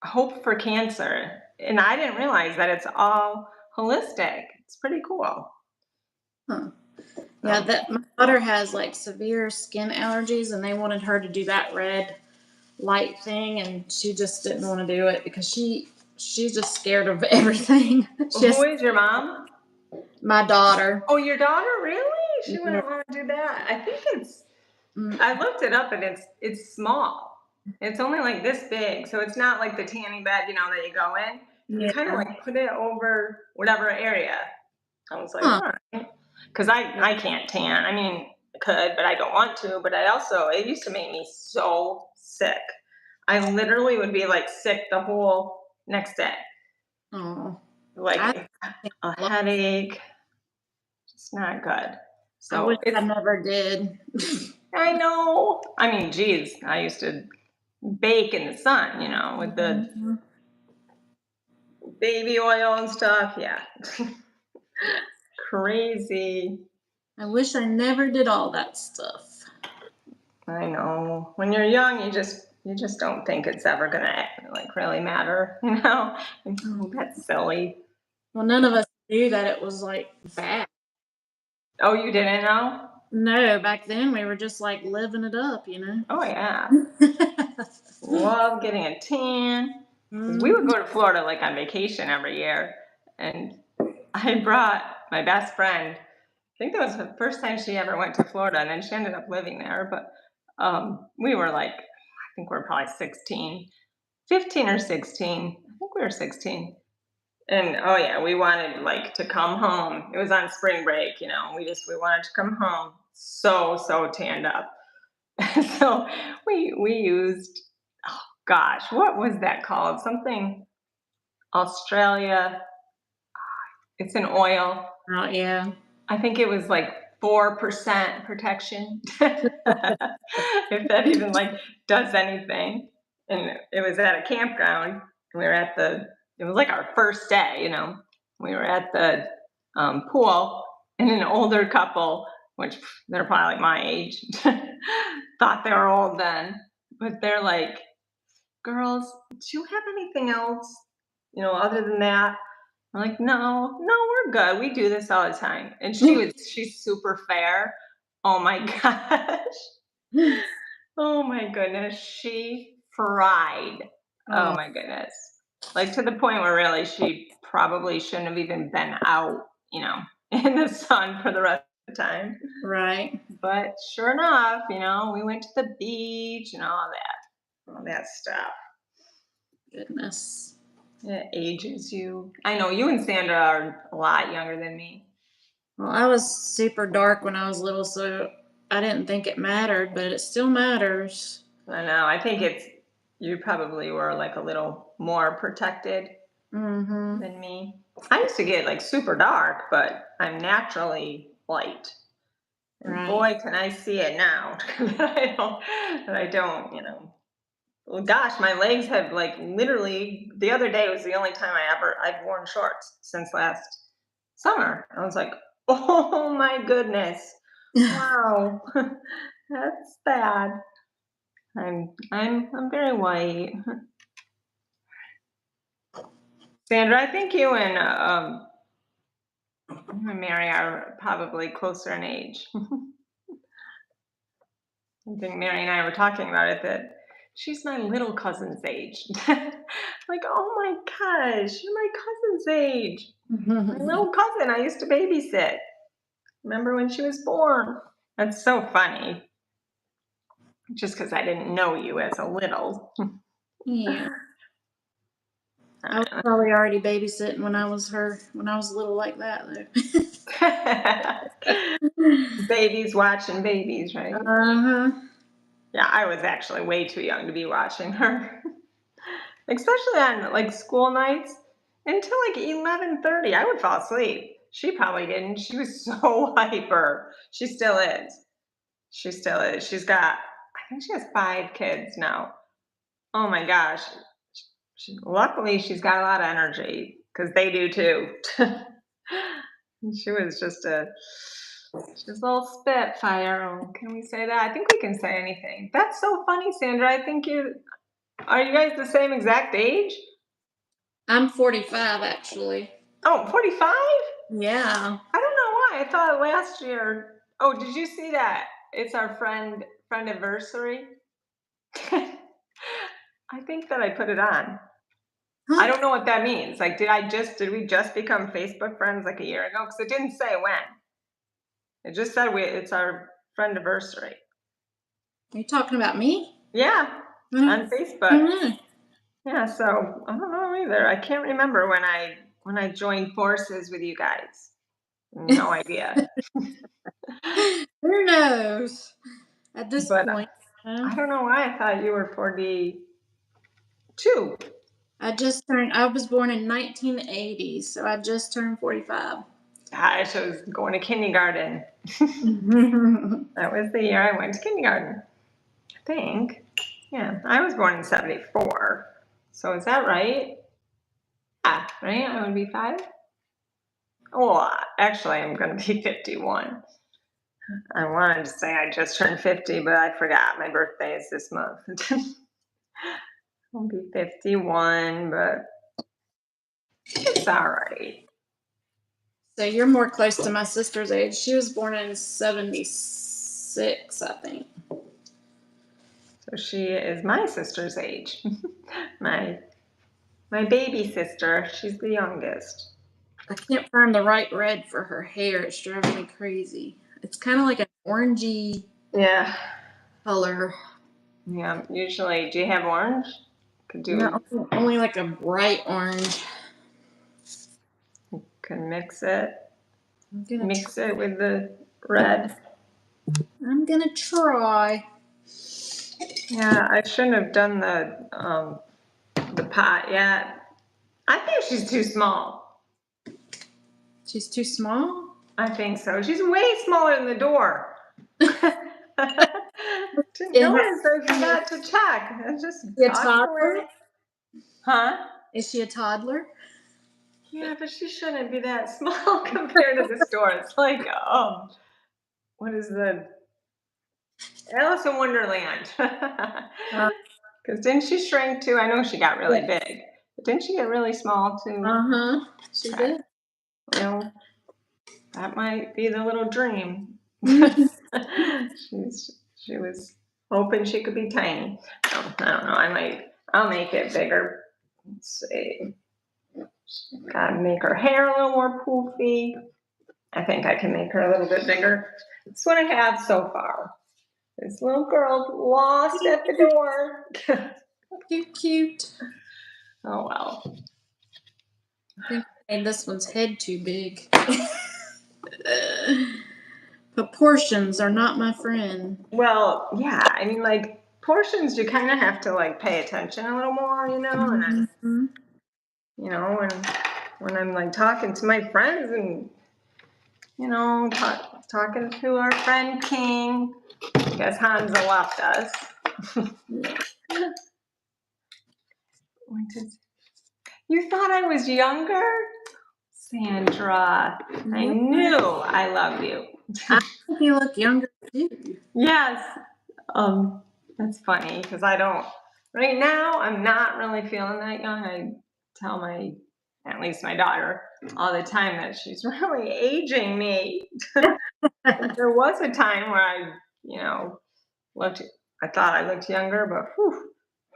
A: Hope for Cancer, and I didn't realize that it's all holistic. It's pretty cool.
B: Yeah, that my daughter has like severe skin allergies, and they wanted her to do that red light thing, and she just didn't want to do it because she's just scared of everything.
A: Who is your mom?
B: My daughter.
A: Oh, your daughter? Really? She wouldn't want to do that. I think I looked it up and it's small. It's only like this big, so it's not like the tanning bed, that you go in. You kind of
B: Yeah.
A: like put it over whatever area. I was like,
B: Huh.
A: all right. Because I can't tan. I mean, I could, but I don't want to. But it used to make me so sick. I literally would be like sick the whole next day.
B: Oh. I
A: Like a headache, it's not good.
B: I wish
A: So
B: I
A: it's,
B: never did.
A: I know. I mean, geez, I used to bake in the sun, with the
B: Mhm.
A: baby oil and stuff. Yeah.
B: Yeah.
A: Crazy.
B: I wish I never did all that stuff.
A: I know. When you're young, you just don't think it's ever gonna like really matter, And,
B: Mm.
A: oh, that's silly.
B: Well, none of us knew that it was like bad.
A: Oh, you didn't know?
B: No, back then we were just like living it up, you know.
A: Oh yeah. Love getting a tan. Because we would
B: Mhm.
A: go to Florida like on vacation every year. And I brought my best friend. I think that was the first time she ever went to Florida, and then she ended up living there. But we were like, I think we were probably 16, 15 or 16. I think we were 16. And oh yeah, we wanted like to come home. It was on spring break, we wanted to come home. So tanned up. So we used, oh gosh, what was that called? Something Australia. It's an oil.
B: Oh yeah.
A: I think it was like 4% protection. If that even like does anything. And it was at a campground. We were at it was like our first day, We were at the pool, and an older couple, which they're probably like my age, thought they were old then, but they're like, girls, do you have anything else, other than that? I'm like, no, no, we're good. We do this all the time. And she's super fair. Oh my gosh. Oh my goodness. She fried. Oh
B: Oh,
A: my goodness. Like to the point where really she probably shouldn't have even been out, in the sun for the rest of the time.
B: right.
A: But sure enough, we went to the beach and all that stuff.
B: Goodness.
A: It ages you. I know you and Sandra are a lot younger than me.
B: Well, I was super dark when I was little, so I didn't think it mattered, but it still matters.
A: I know. I think you probably were like a little more protected
B: Mm-hmm.
A: than me. I used to get like super dark, but I'm naturally light. And
B: Right.
A: boy, can I see it now that I don't. Well, gosh, my legs have like literally the other day was the only time I've worn shorts since last summer. I was like, oh my goodness. Wow. That's bad. I'm very white. Sandra, I think you and Mary are probably closer in age. I think Mary and I were talking about it that she's my little cousin's age. Like, oh my gosh, you're my cousin's age. My little cousin I used to babysit. Remember when she was born? That's so funny. Just because I didn't know you as a little.
B: Yeah. I was probably already babysitting when I was little like that though.
A: Babies watching babies, right?
B: Uh-huh.
A: Yeah, I was actually way too young to be watching her. Especially on like school nights until like 11:30. I would fall asleep. She probably didn't. She was so hyper. She still is. She still is. I think she has 5 kids now. Oh my gosh. Luckily, she's got a lot of energy because they do too. She was she's a little spitfire. Oh, can we say that? I think we can say anything. That's so funny, Sandra. Are you guys the same exact age?
B: I'm 45 actually.
A: Oh, 45?
B: Yeah.
A: I don't know why. I thought last year. Oh, did you see that? It's our friend anniversary. I think that I put it on. I
B: Huh?
A: don't know what that means. Like, did we just become Facebook friends like a year ago? Because it didn't say when. It just said it's our friend anniversary.
B: Are you talking about me?
A: Yeah,
B: I
A: on
B: don't
A: Facebook.
B: know.
A: Yeah, so I don't know either. I can't remember when I joined forces with you guys. No idea.
B: Who knows? At this
A: But
B: point, you know,
A: I don't know why I thought you were 42.
B: I was born in 1980, so I just turned 45.
A: Gosh, I was going to kindergarten. That was the year I went to kindergarten, I think. Yeah, I was born in 74. So is that right? Yeah, right? I would be 5. Well, actually, I'm going to be 51. I wanted to say I just turned 50, but I forgot. My birthday is this month. I'll be 51, but it's all right.
B: So you're more close to my sister's age. She was born in 76, I think.
A: So she is my sister's age. my my baby sister. She's the youngest.
B: I can't find the right red for her hair. It's driving me crazy. It's kind of like an orangey
A: Yeah.
B: color.
A: Yeah. Usually, do you have orange? Could
B: No,
A: do
B: only like a bright orange.
A: can mix it.
B: I'm gonna
A: Mix it with the red.
B: I'm gonna try.
A: Yeah, I shouldn't have done the pot yet. I think she's too small.
B: She's too small.
A: I think so. She's way smaller than the door. Didn't
B: Is
A: notice. I forgot to check. I just
B: she a
A: talked
B: toddler?
A: away. Huh?
B: Is she a toddler?
A: Yeah, but she shouldn't be that small compared to the store. It's like, what is the Alice in Wonderland?
B: Uh
A: Because didn't she shrink too? I know she got really
B: yes.
A: big, but didn't she get really small too?
B: Uh-huh. She
A: Okay,
B: did.
A: well, that might be the little dream. She was hoping she could be tiny. I don't know. I'll make it bigger. Let's see. Gotta make her hair a little more poofy. I think I can make her a little bit bigger. That's what I have so far. This little girl lost at the door.
B: Cute, cute.
A: Oh well.
B: I think I made this one's head too big. Proportions are not my friend.
A: Well, yeah. I mean, like portions, you kind of have to like pay attention a little more, you know. And then,
B: Mm-hmm.
A: when I'm like talking to my friends and talking to our friend King, I guess Hansa left us. You thought I was younger? Sandra, I
B: No,
A: knew I love you.
B: I think you look younger too.
A: Yes. Um, that's funny because I don't, right now, I'm not really feeling that young. I tell at least my daughter, all the time that she's really aging me. There was a time where looked, I thought I looked younger, but whew,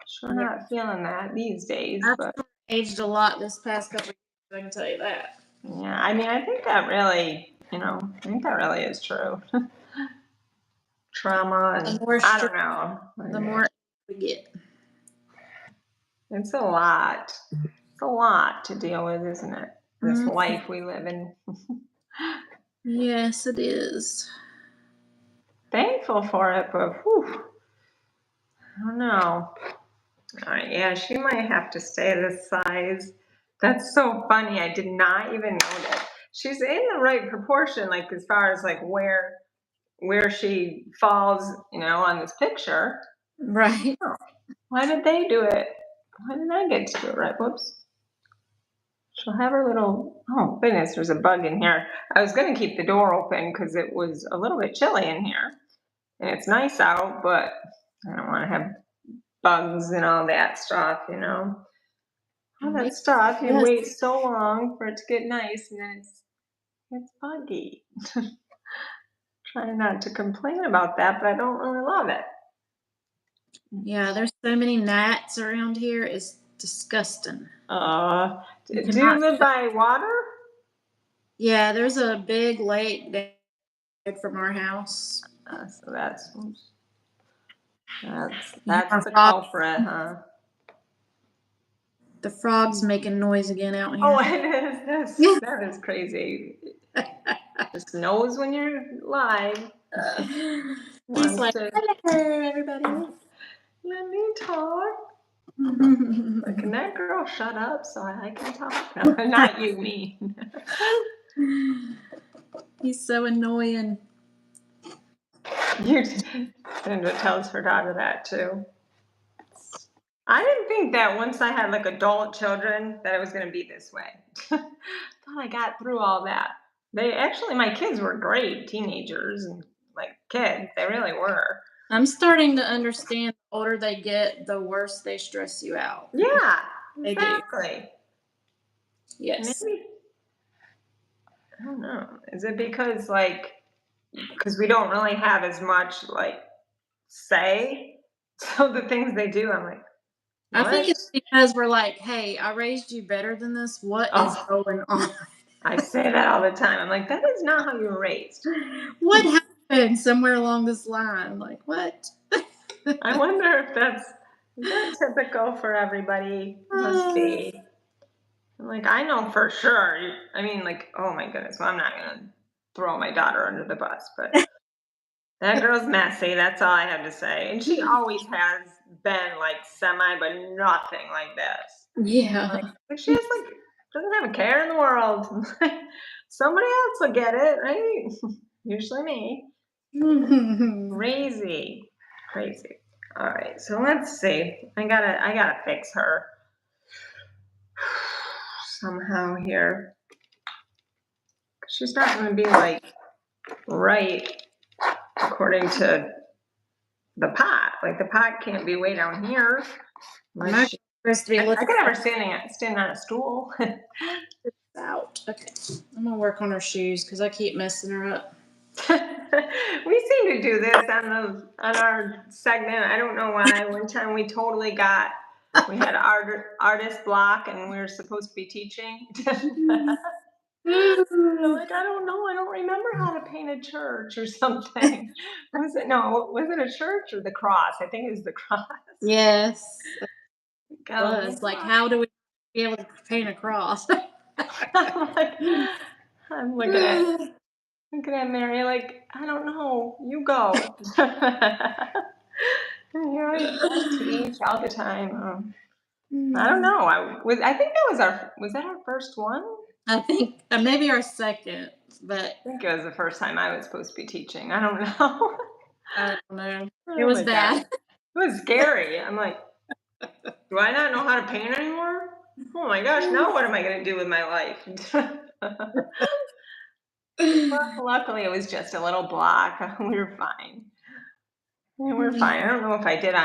A: sure
B: Yeah,
A: not feeling that these days.
B: I've
A: But
B: aged a lot this past couple of years. I can tell you that.
A: yeah, I mean, I think that really, I think that really is true. Trauma
B: The
A: and
B: more
A: I
B: stress,
A: don't know.
B: the more we get.
A: It's a lot. It's a lot to deal with, isn't it? This
B: Mm,
A: life we live in.
B: yes, it is.
A: Thankful for it, but whew, I don't know. All right, yeah, she might have to stay this size. That's so funny. I did not even notice. She's in the right proportion, like as far as like where she falls, on this picture.
B: Right.
A: Oh, why did they do it? Why did I get to do it right? Whoops. She'll have her little, oh goodness, there's a bug in here. I was going to keep the door open because it was a little bit chilly in here. And it's nice out, but I don't want to have bugs and all that stuff. All that
B: Make
A: stuff, you
B: yes.
A: wait so long for it to get nice and then it's buggy. Trying not to complain about that, but I don't really love it.
B: Yeah, there's so many gnats around here. It's disgusting. You
A: Do you
B: cannot.
A: live by water?
B: Yeah, there's a big lake down from our house.
A: So that's
B: You
A: the
B: have
A: culprit, huh?
B: The frog's making noise again out
A: Oh,
B: here.
A: it is. That is crazy. Just knows when you're live.
B: He's
A: Wants
B: like,
A: to
B: hello, everybody.
A: let me talk. Like, can that girl shut up so I can talk? No, not you, me.
B: He's so annoying.
A: Sandra tells her daughter that too. I didn't think that once I had like adult children that it was going to be this way. Thought I got through all that. My kids were great teenagers and like kids. They really were.
B: I'm starting to understand the older they get, the worse they stress you out.
A: Yeah,
B: They do.
A: exactly.
B: Yes.
A: Maybe, I don't know. Is it because because we don't really have as much like say? So the things they do, I'm like,
B: I think
A: what?
B: it's because we're like, hey, I raised you better than this. What is
A: Oh,
B: going on?
A: I say that all the time. I'm like, that is not how you were raised.
B: What happened somewhere along this line? Like, what?
A: I wonder if is that typical for everybody? Must be. I'm like, I know for sure. I mean, like, oh my goodness. Well, I'm not gonna throw my daughter under the bus, but that girl's messy. That's all I have to say. And she always has been like semi, but nothing like this.
B: Yeah.
A: Like she has doesn't have a care in the world. Somebody else will get it, right? Usually me. Crazy. Crazy. All right, so let's see. I gotta fix her somehow here. She's not gonna be like right according to the pot. Like the pot can't be way down here.
B: My supposed to be
A: I
B: looking
A: could have her standing on a stool.
B: out. Okay. I'm gonna work on her shoes because I keep messing her up.
A: We seem to do this on our segment. I don't know why. One time we had artist block and we were supposed to be teaching. I'm like, I don't know. I don't remember how to paint a church or something. Was it a church or the cross? I think it was the cross.
B: Yes.
A: Oh my
B: Was like,
A: God.
B: how do we be able to paint a cross?
A: I'm like, I'm looking at Mary like, I don't know. You go. And here I teach all the time. I don't know. I think was that our first one?
B: I think maybe our second, but
A: I think it was the first time I was supposed to be teaching. I don't know.
B: I don't know. It
A: Oh
B: was
A: my God.
B: bad.
A: It was scary. I'm like, do I not know how to paint anymore? Oh my gosh, now what am I going to do with my life? Well, luckily, it was just a little block. We were fine. Yeah, we're fine. I don't know if did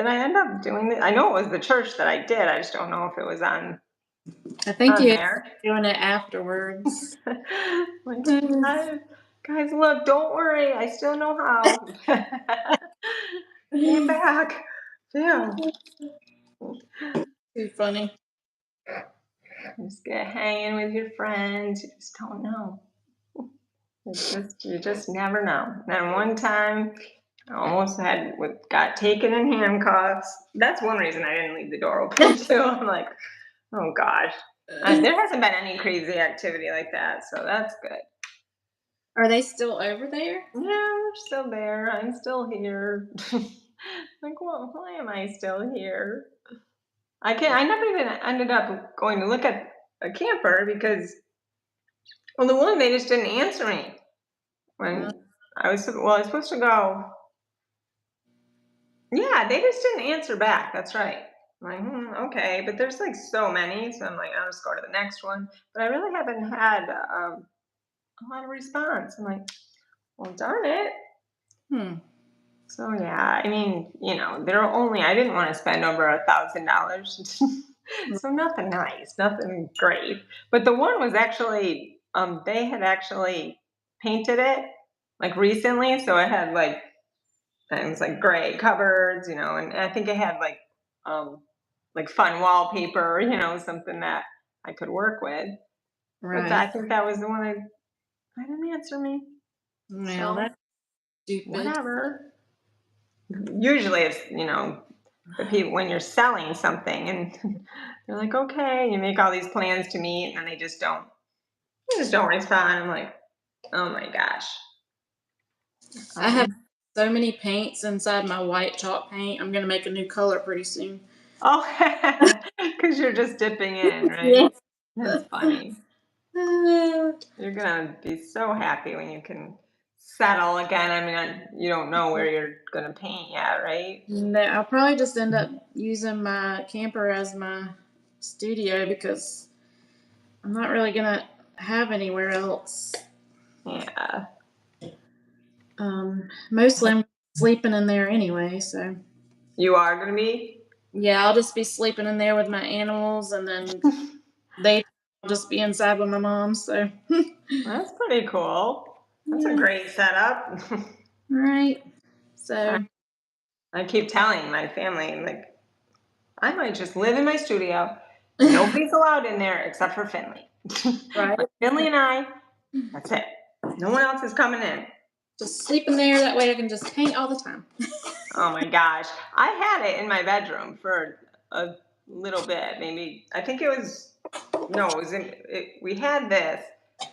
A: I end up doing it? I know it was the church that I did. I just don't know if it was
B: I think
A: on
B: you
A: there.
B: doing it afterwards.
A: Like, guys, look, don't worry. I still know how. Came back. Yeah.
B: Too funny.
A: Just get hanging with your friends. You just don't know. You just never know. And one time, I almost got taken in handcuffs. That's one reason I didn't leave the door open too. I'm like, oh gosh, there hasn't been any crazy activity like that, so that's good.
B: Are they still over there?
A: Yeah, we're still there. I'm still here. Like, well, why am I still here? I never even ended up going to look at a camper because, well, the one they just didn't answer me
B: Uh,
A: when I was supposed to go. Yeah, they just didn't answer back. That's right. I'm like, okay, but there's like so many, so I'm like, I'll just go to the next one. But I really haven't had a lot of response. I'm like, well, darn it.
B: hmm.
A: So yeah, I mean, I didn't want to spend over $1,000. So nothing nice, nothing great. But the one was actually, they had actually painted it like recently, so it was like gray cupboards, and I think it had like fun wallpaper, something that I could work with. But I
B: Right.
A: think that was the one I didn't answer me.
B: Well,
A: So
B: that's stupid.
A: whatever. Usually it's, the people when you're selling something and they're like, okay, you make all these plans to meet and then they just don't respond. I'm like, oh my gosh.
B: I have
A: Um,
B: so many paints inside my white chalk paint. I'm gonna make a new color pretty soon.
A: oh, because you're just dipping in,
B: Yeah.
A: right? That's funny. You're gonna be so happy when you can settle again. I mean, you don't know where you're gonna paint yet, right?
B: No, I'll probably just end up using my camper as my studio because I'm not really gonna have anywhere else.
A: Yeah.
B: Mostly I'm sleeping in there anyway, so
A: You are gonna be?
B: yeah, I'll just be sleeping in there with my animals, and then they will just be inside with my mom. So
A: That's pretty cool. That's a
B: yeah,
A: great setup.
B: right.
A: I,
B: So
A: I keep telling my family, like, I might just live in my studio. Nobody's allowed in there except for Finley.
B: right,
A: But Finley and I, that's it. No one else is coming in.
B: just sleep in there. That way I can just paint all the time.
A: Oh my gosh. I had it in my bedroom for a little bit. Maybe, I think it was, no, it was we had this.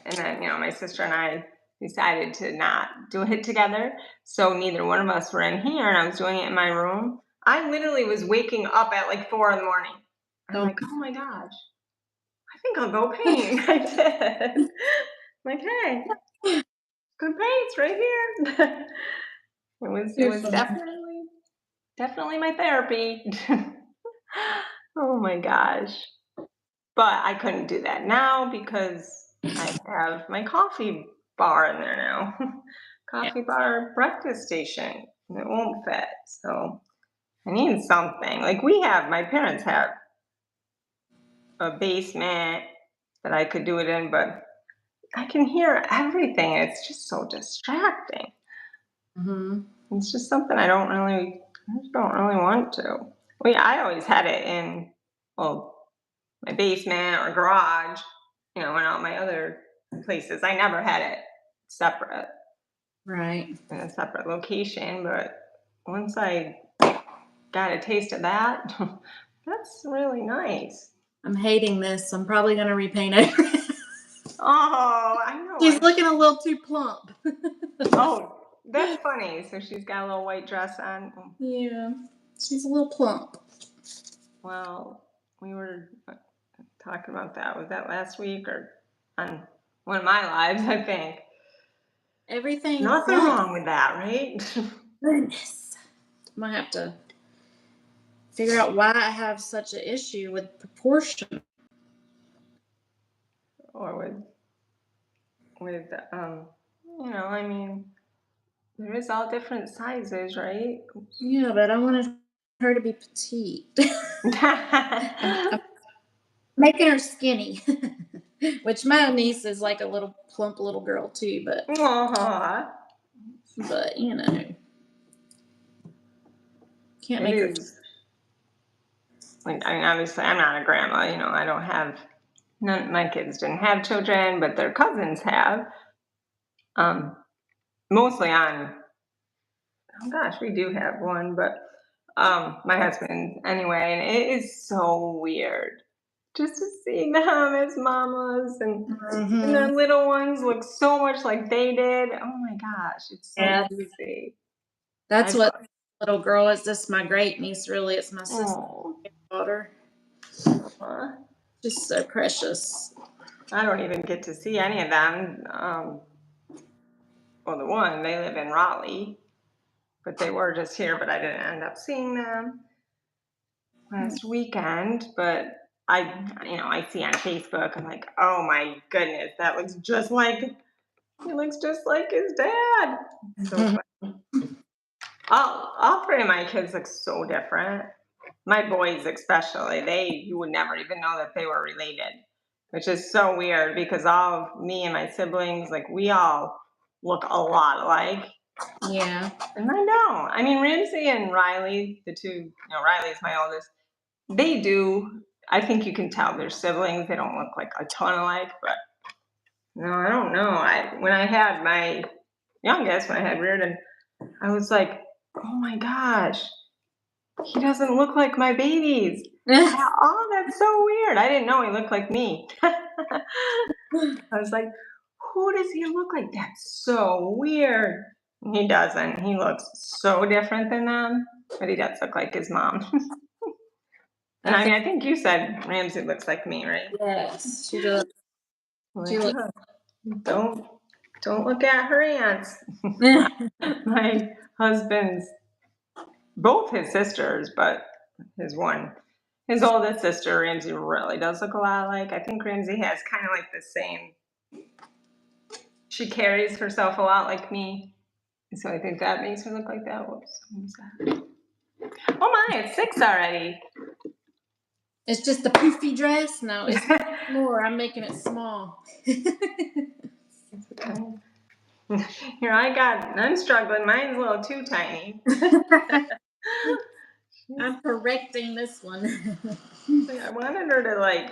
A: And then, my sister and I decided to not do it together. So neither one of us were in here and I was doing it in my room. I literally was waking up at like 4 in the morning. I'm
B: So
A: like, oh my gosh, I think I'll go paint. I did. I'm like, hey, good paints right here. It
B: you're
A: was
B: funny.
A: definitely my therapy. Oh my gosh. But I couldn't do that now because I have my coffee bar in there now.
B: Yeah.
A: Coffee bar breakfast station. And it won't fit. So I need something. Like my parents have a basement that I could do it in, but I can hear everything. It's just so distracting.
B: Hmm.
A: It's just something I just don't really want to. I always had it in, well, my basement or garage, and all my other places. I never had it separate
B: Right.
A: in a separate location, but once I got a taste of that, that's really nice.
B: I'm hating this. I'm probably gonna repaint it.
A: Oh, I know.
B: She's looking a little too plump.
A: Oh, that's funny. So she's got a little white dress on.
B: Yeah, she's a little plump.
A: Well, we were talking about that. Was that last week or on one of my lives? I think
B: Everything
A: nothing
B: plump.
A: wrong with that, right?
B: Goodness. Might have to figure out why I have such an issue with proportion.
A: Or with I mean, there is all different sizes, right?
B: Yeah, but I wanted her to be petite. I'm making her skinny, which my niece is like a little plump little girl too.
A: Aw,
B: But can't
A: it
B: make her.
A: is. Like, I mean, obviously, I'm not a grandma. I don't have none. My kids didn't have children, but their cousins have. Um, Mostly on. Oh gosh, we do have one, but my husband anyway, and it is so weird just to see them as mamas and
B: Hmm.
A: their little ones look so much like they did. Oh my gosh, it's so
B: Yeah,
A: crazy.
B: that's
A: I
B: what little girl is. This my great niece. Really, it's my sister's
A: oh,
B: daughter.
A: uh,
B: Just so precious.
A: I don't even get to see any of them. Well, the one they live in Raleigh, but they were just here, but I didn't end up seeing them last weekend. But I see on Facebook, I'm like, oh my goodness, he looks just like his dad. So funny. All three of my kids look so different. My boys especially, you would never even know that they were related, which is so weird because all of me and my siblings, like we all look a lot alike.
B: Yeah.
A: And I don't. I mean, Ramsey and Riley, the two, Riley's my oldest, they do. I think you can tell they're siblings. They don't look like a ton alike, but no, I don't know. When I had my youngest, when I had Reardon, I was like, oh my gosh, he doesn't look like my babies. Oh, that's so weird. I didn't know he looked like me. I was like, who does he look like? That's so weird. He doesn't. He looks so different than them, but he does look like his mom. And I mean, I think you said Ramsey looks like me, right?
B: Yes, she does. She
A: Like,
B: looks.
A: don't look at her aunts. My husband's both his sisters, but his oldest sister, Ramsey really does look a lot like. I think Ramsey has kind of like the same. She carries herself a lot like me, so I think that makes her look like that. Whoops, what was that? Oh my, it's 6 already.
B: It's just a poofy dress. No, it's more. I'm making it small.
A: Here I'm struggling. Mine's a little too tiny.
B: I'm correcting this one.
A: I wanted her to I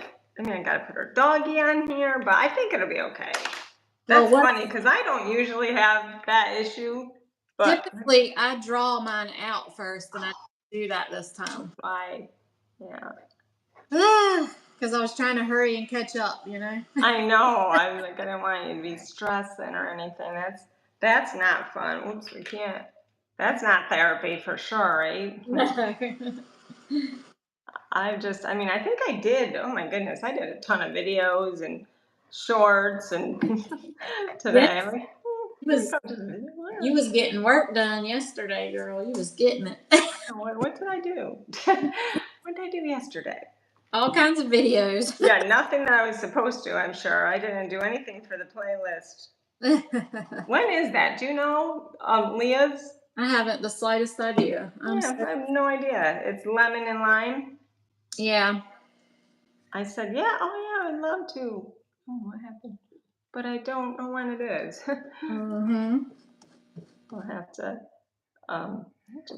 A: gotta put her doggy on here, but I think it'll be okay. That's funny because I don't usually have that issue, but
B: typically I draw mine out first, and I do that this time.
A: Yeah.
B: Because I was trying to hurry and catch up, you know.
A: I know. I was like, I don't want you to be stressing or anything. That's not fun. Oops, we can't. That's not therapy for sure, right? I think I did. Oh my goodness, I did a ton of videos and shorts and today.
B: Yes. You was getting work done yesterday, girl. You was getting it.
A: What did I do? What did I do yesterday?
B: All kinds of videos.
A: Yeah, nothing that I was supposed to, I'm sure. I didn't do anything for the playlist. When is that? Do you know? Leah's?
B: I haven't the slightest idea.
A: I have no idea. It's lemon and lime.
B: Yeah.
A: I said, yeah, oh yeah, I'd love to. Oh, what happened? But I don't know when it is.
B: Mm-hmm.
A: I'll have to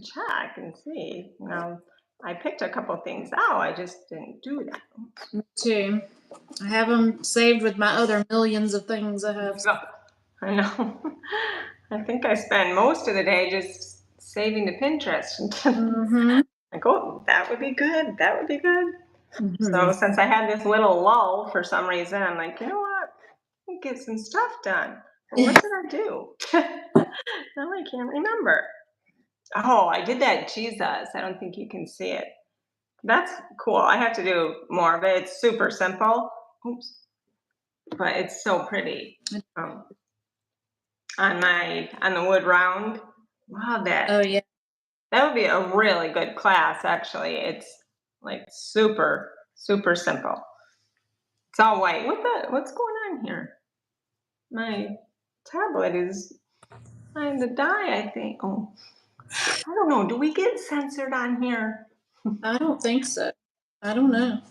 A: check and see. I picked a couple things out. I just didn't do that.
B: Me too. I have them saved with my other millions of things I have.
A: I know. I think I spend most of the day just saving to Pinterest.
B: Mm-hmm.
A: Like, oh, that would be good. That would be good.
B: Mm-hmm.
A: So since I had this little lull for some reason, I'm like, you know what? Let me get some stuff done. Well, what did I do? Now I can't remember. Oh, I did that Jesus. I don't think you can see it. That's cool. I have to do more of it. It's super simple. Oops. But it's so pretty. On the wood round. Wow,
B: Oh yeah.
A: that would be a really good class actually. It's like super, super simple. It's all white. What's going on here? My tablet is trying to die, I think. Oh, I don't know. Do we get censored on here?
B: I don't think so. I don't know.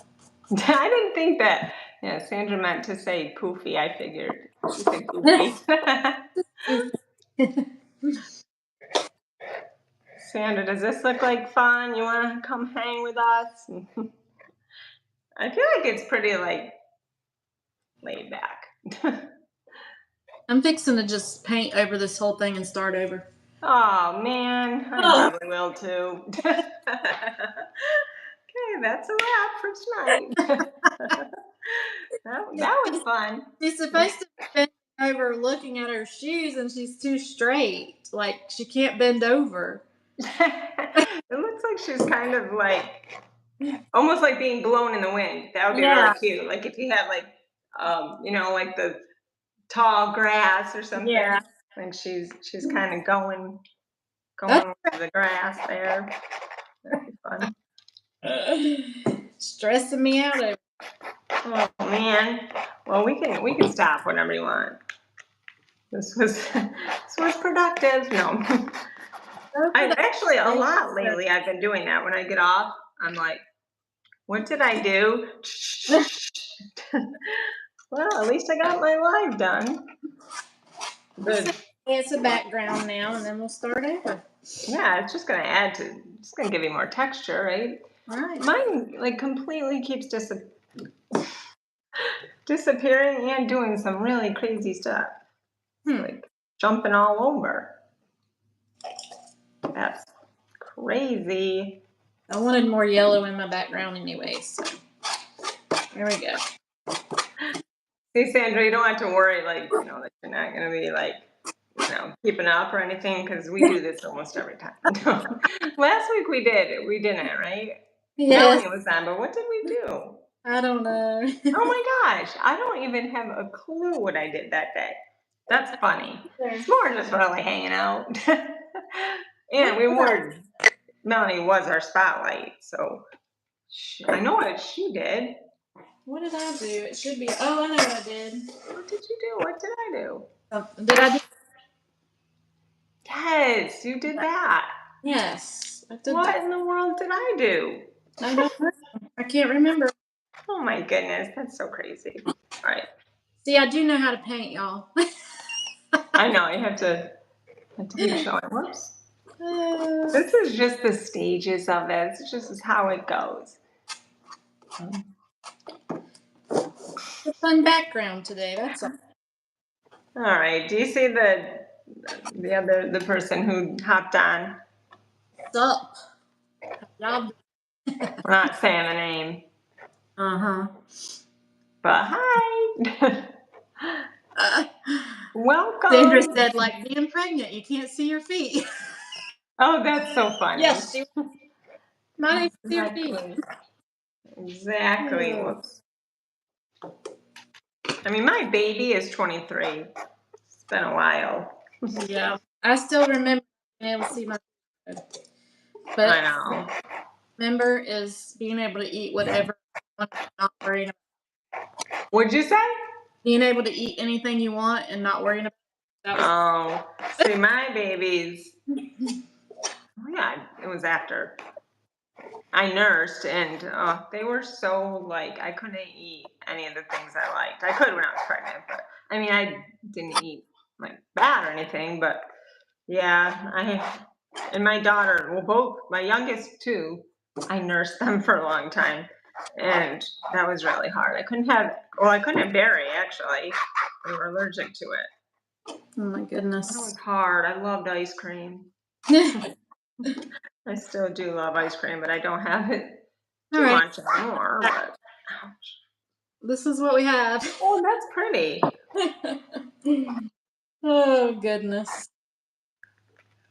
A: I didn't think that. Yeah, Sandra meant to say poofy. I figured she said poofy. Sandra, does this look like fun? You want to come hang with us? I feel like it's pretty laid back.
B: I'm fixing to just paint over this whole thing and start over.
A: Oh man, I probably will too. Okay, that's a wrap for tonight. That was fun.
B: She's supposed to bend over looking at her shoes, and she's too straight. Like she can't bend over.
A: It looks like she's kind of almost like being blown in the wind. That would be really cute. Like if you had like the tall grass or something.
B: Yeah.
A: Like she's kind of going over the grass there. That'd be fun.
B: Stressing me out over.
A: Oh man. Well, we can stop whenever you want. This was productive. No. I've actually a lot lately. I've been doing that when I get off. I'm like, what did I do? Well, at least I got my live done. Good.
B: It's a background now, and then we'll start over.
A: Yeah, it's just gonna give you more texture, right?
B: Right.
A: Mine completely keeps disappearing and doing some really crazy stuff. Like jumping all over. That's crazy.
B: I wanted more yellow in my background anyway, so there we go.
A: See, Sandra, you don't have to worry, like, that you're not going to be, like, keeping up or anything, because we do this almost every time. Last week we did. We didn't, right?
B: Yes.
A: Melanie was on, but what did we do?
B: I don't know.
A: Oh my gosh, I don't even have a clue what I did that day. That's funny. It's more just really hanging out. And Melanie was our spotlight, so I know what she did.
B: What did I do? It should be. Oh, I know what I did.
A: What did you do? What did I do?
B: Did I do?
A: Yes, you did that.
B: Yes, I did
A: What
B: that.
A: in the world did I do?
B: I don't know. I can't remember.
A: Oh my goodness, that's so crazy. All right.
B: See, I do know how to paint, y'all.
A: I know, you have to keep showing. Whoops. This is just the stages of it. This just how it goes.
B: A fun background today. That's all.
A: All right. Do you see the person who hopped on?
B: What's up? Job.
A: We're not saying the name,
B: Uh-huh.
A: but hi. Welcome.
B: Sandra said, like being pregnant, you can't see your feet.
A: Oh, that's so funny.
B: Yes, my name's
A: Exactly. Exactly. Whoops. I mean, my baby is 23. It's been a while.
B: Yeah, I still remember being able to see my. But
A: I know.
B: remember is being able to eat whatever, not worrying about.
A: What'd you say?
B: Being able to eat anything you want and not worrying about.
A: Oh, see, my babies. Oh yeah, it was after I nursed, and they were so like I couldn't eat any of the things I liked. I could when I was pregnant, but I mean I didn't eat like bad or anything. But yeah, and my daughter, well, both my youngest two, I nursed them for a long time, and that was really hard. I couldn't have berry actually. They were allergic to it.
B: Oh my goodness.
A: That was hard. I loved ice cream. I still do love ice cream, but I don't have it too much anymore. But ouch.
B: This is what we have.
A: Oh, that's pretty.
B: Oh goodness.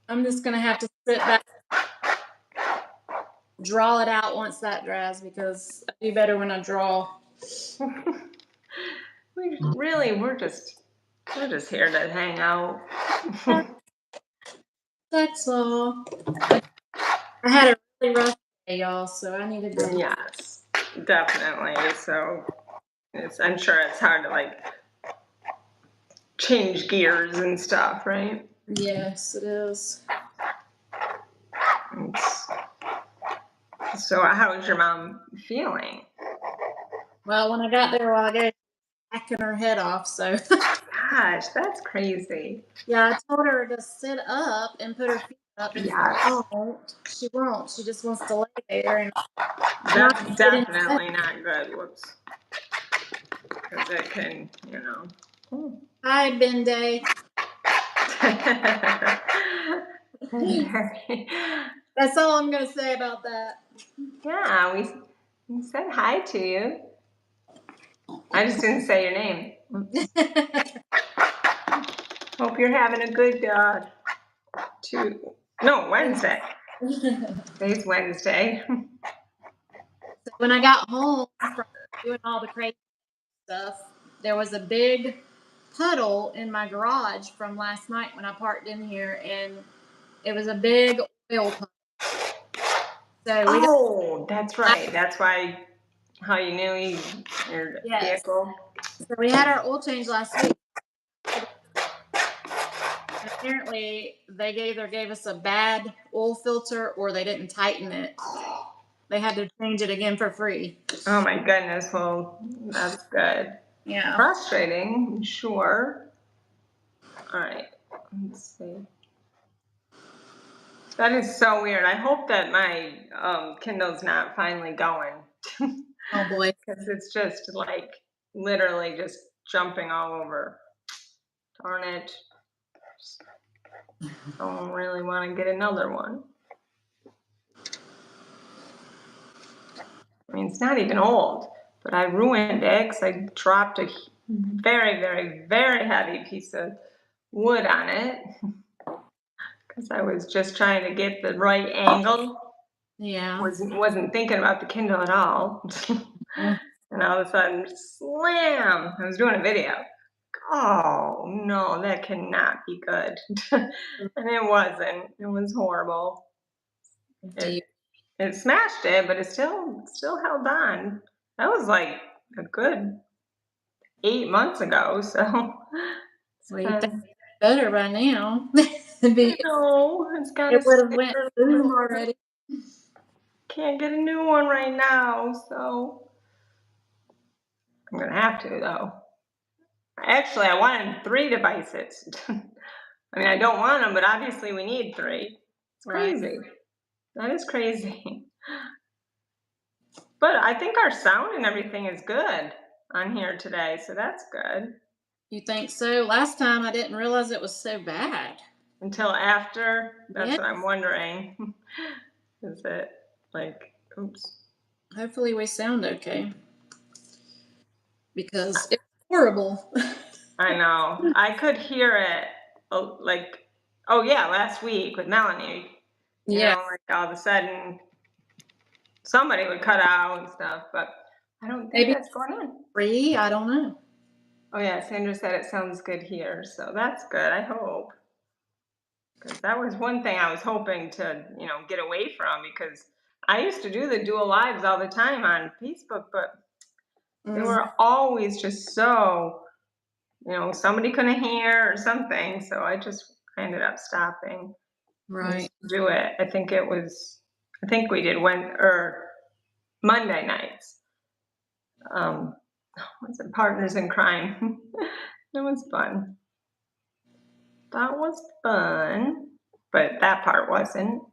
B: I'm just gonna have to sit back, draw it out once that dries because I do better when I draw.
A: We're just here to hang out.
B: That's all. I had a really rough day, y'all, so I needed to.
A: Yes, definitely. So I'm sure it's hard to like change gears and stuff, right?
B: Yes, it is.
A: So how is your mom feeling?
B: Well, when I got there a while ago, hacking her head off. So.
A: Gosh, that's crazy.
B: Yeah, I told her to sit up and put her feet up, and
A: Yes.
B: she won't. She just wants to lay there and.
A: That's definitely not good. Whoops. Because it can,
B: Hi, Benday. That's all I'm gonna say about that.
A: Yeah, we said hi to you. I just didn't say your name. Hope you're having a good Wednesday. Today's Wednesday.
B: So when I got home from doing all the crazy stuff, there was a big puddle in my garage from last night when I parked in here, and it was a big oil puddle. So
A: that's right. That's why how you knew your vehicle.
B: So we had our oil change last week. And apparently, they either gave us a bad oil filter or they didn't tighten it. They had to change it again for free.
A: Oh my goodness. Well, that's good.
B: Yeah.
A: Frustrating, I'm sure. All right. Let's see. That is so weird. I hope that my Kindle's not finally going.
B: Oh boy.
A: Because it's just like literally just jumping all over. Darn it. Don't really want to get another one. mean, it's not even old, but I ruined it because I dropped a very, very, very heavy piece of wood on it because I was just trying to get the right angle.
B: Yeah.
A: Wasn't thinking about the Kindle at all.
B: Mm.
A: And all of a sudden, slam! I was doing a video. Oh no, that cannot be good. And it wasn't. It was horrible.
B: Deep.
A: It smashed it, but it still held on. That was like a good 8 months ago. So it's
B: Well, you think
A: kind of,
B: better by now.
A: I know it's got
B: It
A: to
B: would have
A: stay
B: went
A: for a little
B: boom
A: bit.
B: already.
A: Can't get a new one right now, so I'm gonna have to though. Actually, I wanted 3 devices. I mean, I don't want them, but obviously we need 3. It's
B: Right.
A: crazy. That is crazy. But I think our sound and everything is good on here today, so that's good.
B: You think so? Last time I didn't realize it was so bad.
A: Until after,
B: Yeah.
A: that's what I'm wondering. Is it like, oops.
B: Hopefully we sound okay. Because it's horrible.
A: I know. I could hear it like, oh yeah, last week with Melanie.
B: Yeah.
A: Like all of a sudden somebody would cut out and stuff, but I don't think
B: Maybe
A: that's going on.
B: 3. I don't know.
A: Oh yeah, Sandra said it sounds good here, so that's good. I hope, because that was one thing I was hoping to, get away from because I used to do the dual lives all the time on Facebook, but they
B: Mhm.
A: were always just so, somebody couldn't hear or something, so I ended up stopping. I used
B: Right.
A: to do it. I think we did Monday nights. Um, what's it? Partners in Crime. It was fun. That was fun, but that part wasn't.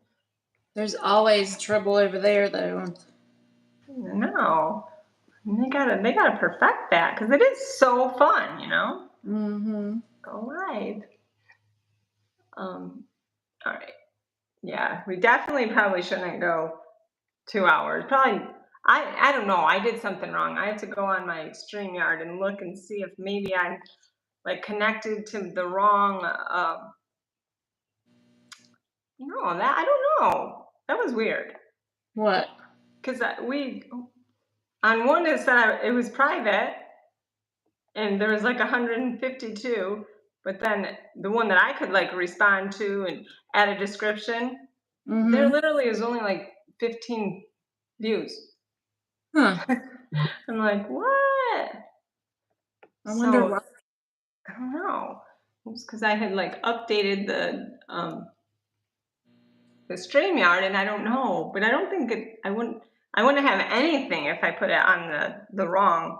B: There's always trouble over there, though.
A: No, they gotta perfect that because it is so fun.
B: Mm-hmm.
A: Go live. Um, all right. Yeah, we definitely probably shouldn't go 2 hours. Probably. I don't know. I did something wrong. I have to go on my StreamYard and look and see if maybe I'm like connected to the wrong. No, that I don't know. That was weird
B: What?
A: because we on one it said it was private and there was like 152, but then the one that I could like respond to and add a description, there
B: Mm-hmm.
A: literally is only like 15 views.
B: Huh.
A: I'm like, what?
B: I wonder
A: So
B: why.
A: I don't know. It's because I had like updated the StreamYard and I don't know, but I don't think I wouldn't have anything if I put it on the wrong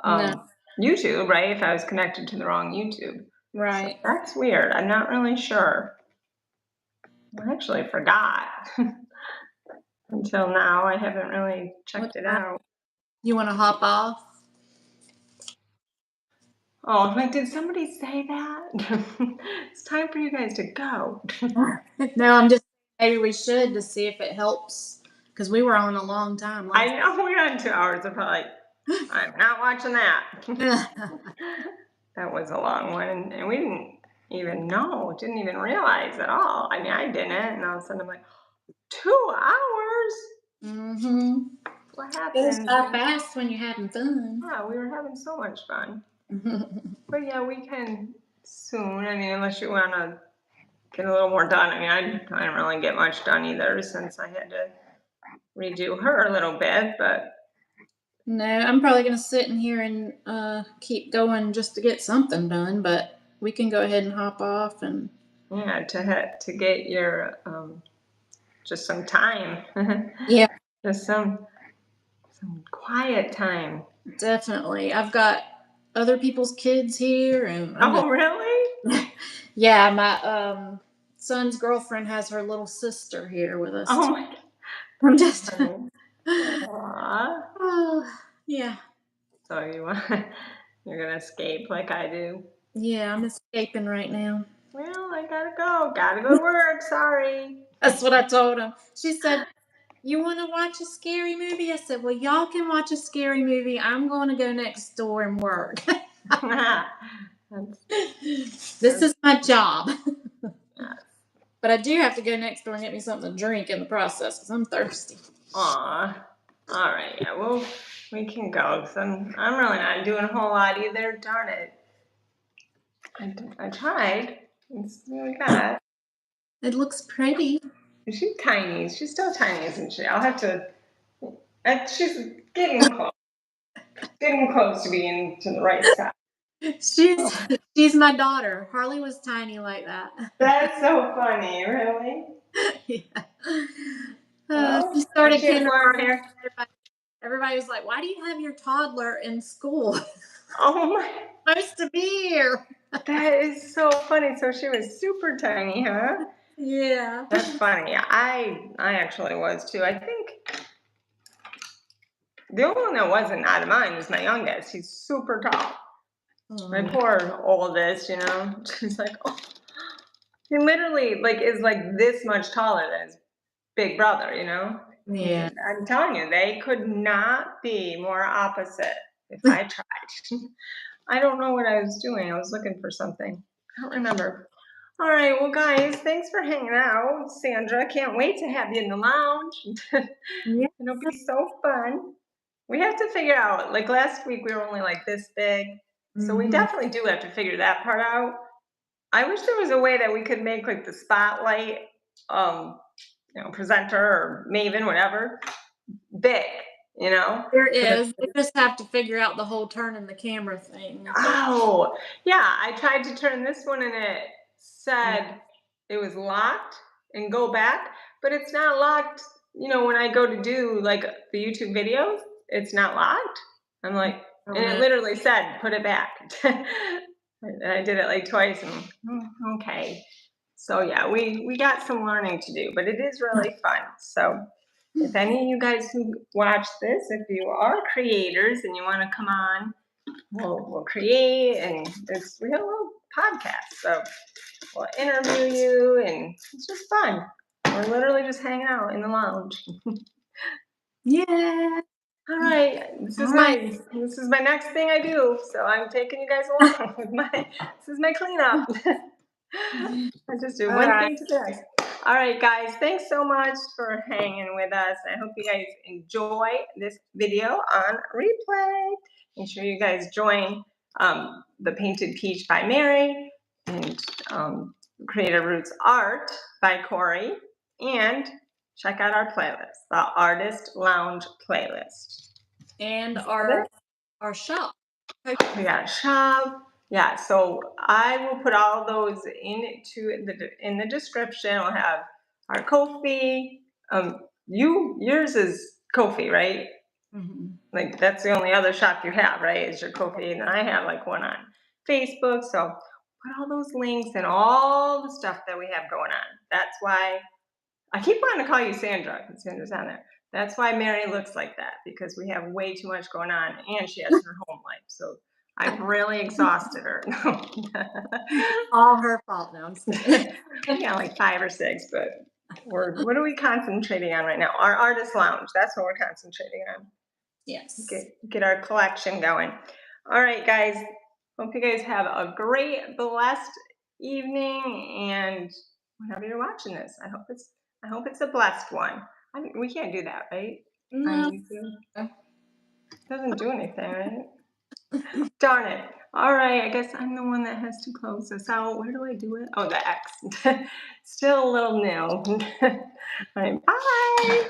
B: No.
A: YouTube, right? If I was connected to the wrong YouTube. So
B: Right.
A: that's weird. I'm not really sure. I actually forgot until now. I haven't really
B: What
A: checked it
B: time?
A: out.
B: You want to hop off?
A: Oh, I'm like, did somebody say that? It's time for you guys to go.
B: No, I'm just maybe we should to see if it helps because we were on a long time
A: I
B: last.
A: know we're on 2 hours. I'm probably like, I'm not watching that. That was a long one, and we didn't even realize at all. I mean, I didn't, and all of a sudden I'm like, 2 hours?
B: Mm-hmm.
A: What
B: Goes
A: happened?
B: by fast when you're having fun.
A: Yeah, we were having so much fun. But yeah, we can soon. I mean, unless you want to get a little more done. I mean, I didn't really get much done either since I had to redo her a little bit, but
B: No, I'm probably gonna sit in here and keep going just to get something done, but we can go ahead and hop off and
A: yeah, to get your just some time,
B: yeah,
A: just some quiet time.
B: definitely. I've got other people's kids here and I'm
A: Oh, really?
B: just yeah, my son's girlfriend has her little sister here with us
A: Oh
B: too.
A: my
B: I'm just
A: God. Aw.
B: oh, yeah.
A: So you're gonna escape like I do.
B: Yeah, I'm escaping right now.
A: Well, I gotta go. Gotta go to work. Sorry.
B: That's what I told him. She said You want to watch a scary movie? I said, well, y'all can watch a scary movie. I'm going to go next door and work.
A: That's,
B: This is my job.
A: yeah.
B: But I do have to go next door and get me something to drink in the process because I'm thirsty.
A: Aw. All right. Yeah. Well, we can go. 'Cause I'm really not doing a whole lot either. Darn it. I tried. It's what we got.
B: It looks pretty.
A: She's tiny. She's still tiny, isn't she? I'll have to. She's getting close. Getting close to being to the right size. Oh,
B: She's my daughter. Harley was tiny like that.
A: that's so funny. Really?
B: Yeah.
A: Well,
B: She
A: does
B: started
A: she have long
B: kindergarten.
A: hair?
B: Everybody was like, "Why do you have your toddler in school?
A: Oh my.
B: Supposed to be here."
A: That is so funny. So she was super tiny, huh?
B: Yeah.
A: That's funny. I actually was too. I think the only one that wasn't out of mine was my youngest. He's super tall. My poor oldest, she's like, oh, he literally like is like this much taller than his big brother,
B: Yeah.
A: I'm telling you, they could not be more opposite if I tried. I don't know what I was doing. I was looking for something. I don't remember. All right, well, guys, thanks for hanging out. Sandra, can't wait to have you in the lounge.
B: Yeah.
A: It'll be so fun. We have to figure out, like last week, we were only like this big. So we definitely do have to figure that part out. I wish there was a way that we could make like the spotlight, presenter or Maven, whatever, big,
B: There
A: so that
B: is. We just have to figure out the whole turning the camera thing.
A: oh, yeah, I tried to turn this one and it
B: Yeah.
A: said it was locked and go back, but it's not locked. When I go to do like the YouTube videos, it's not locked. I'm like,
B: I don't
A: and it
B: know.
A: literally said, put it back. And I did it like twice and okay. So yeah, we got some learning to do, but it is really fun. So if any of you guys who watch this, if you are creators and you want to come on, we'll create and we have a little podcast. So we'll interview you and it's just fun. We're literally just hanging out in the lounge.
B: Yeah.
A: All right, this
B: All
A: is
B: right.
A: my next thing I do. So I'm taking you guys along with this is my cleanup. I just do
B: All
A: one
B: right.
A: thing to the next. All right, guys, thanks so much for hanging with us. I hope you guys enjoy this video on replay. Make sure you guys join the Painted Peach by Mary and Creative Roots Art by Corey, and check out our playlist, the Artist Lounge playlist.
B: And
A: Is that it?
B: our shop.
A: We got a shop. Yeah, so I will put all those in the description. We'll have our Ko-fi. Yours is Ko-fi, right?
B: Mm-hmm.
A: Like that's the only other shop you have, right? Is your Ko-fi, and I have like one on Facebook. So put all those links and all the stuff that we have going on. That's why I keep wanting to call you Sandra because Sandra's on there. That's why Mary looks like that, because we have way too much going on and she has her home life. So I've really exhausted her.
B: All her fault. No, I'm just kidding.
A: Yeah, like 5 or 6, but what are we concentrating on right now? Our artist lounge. That's what we're concentrating on.
B: Yes.
A: Get our collection going. All right, guys. Hope you guys have a great, blessed evening, and whenever you're watching this, I hope it's a blessed one. We can't do that, right?
B: No.
A: It doesn't do anything, right? Darn it. All right, I guess I'm the one that has to close this out. Where do I do it? Oh, the X. Still a little new. All right, bye.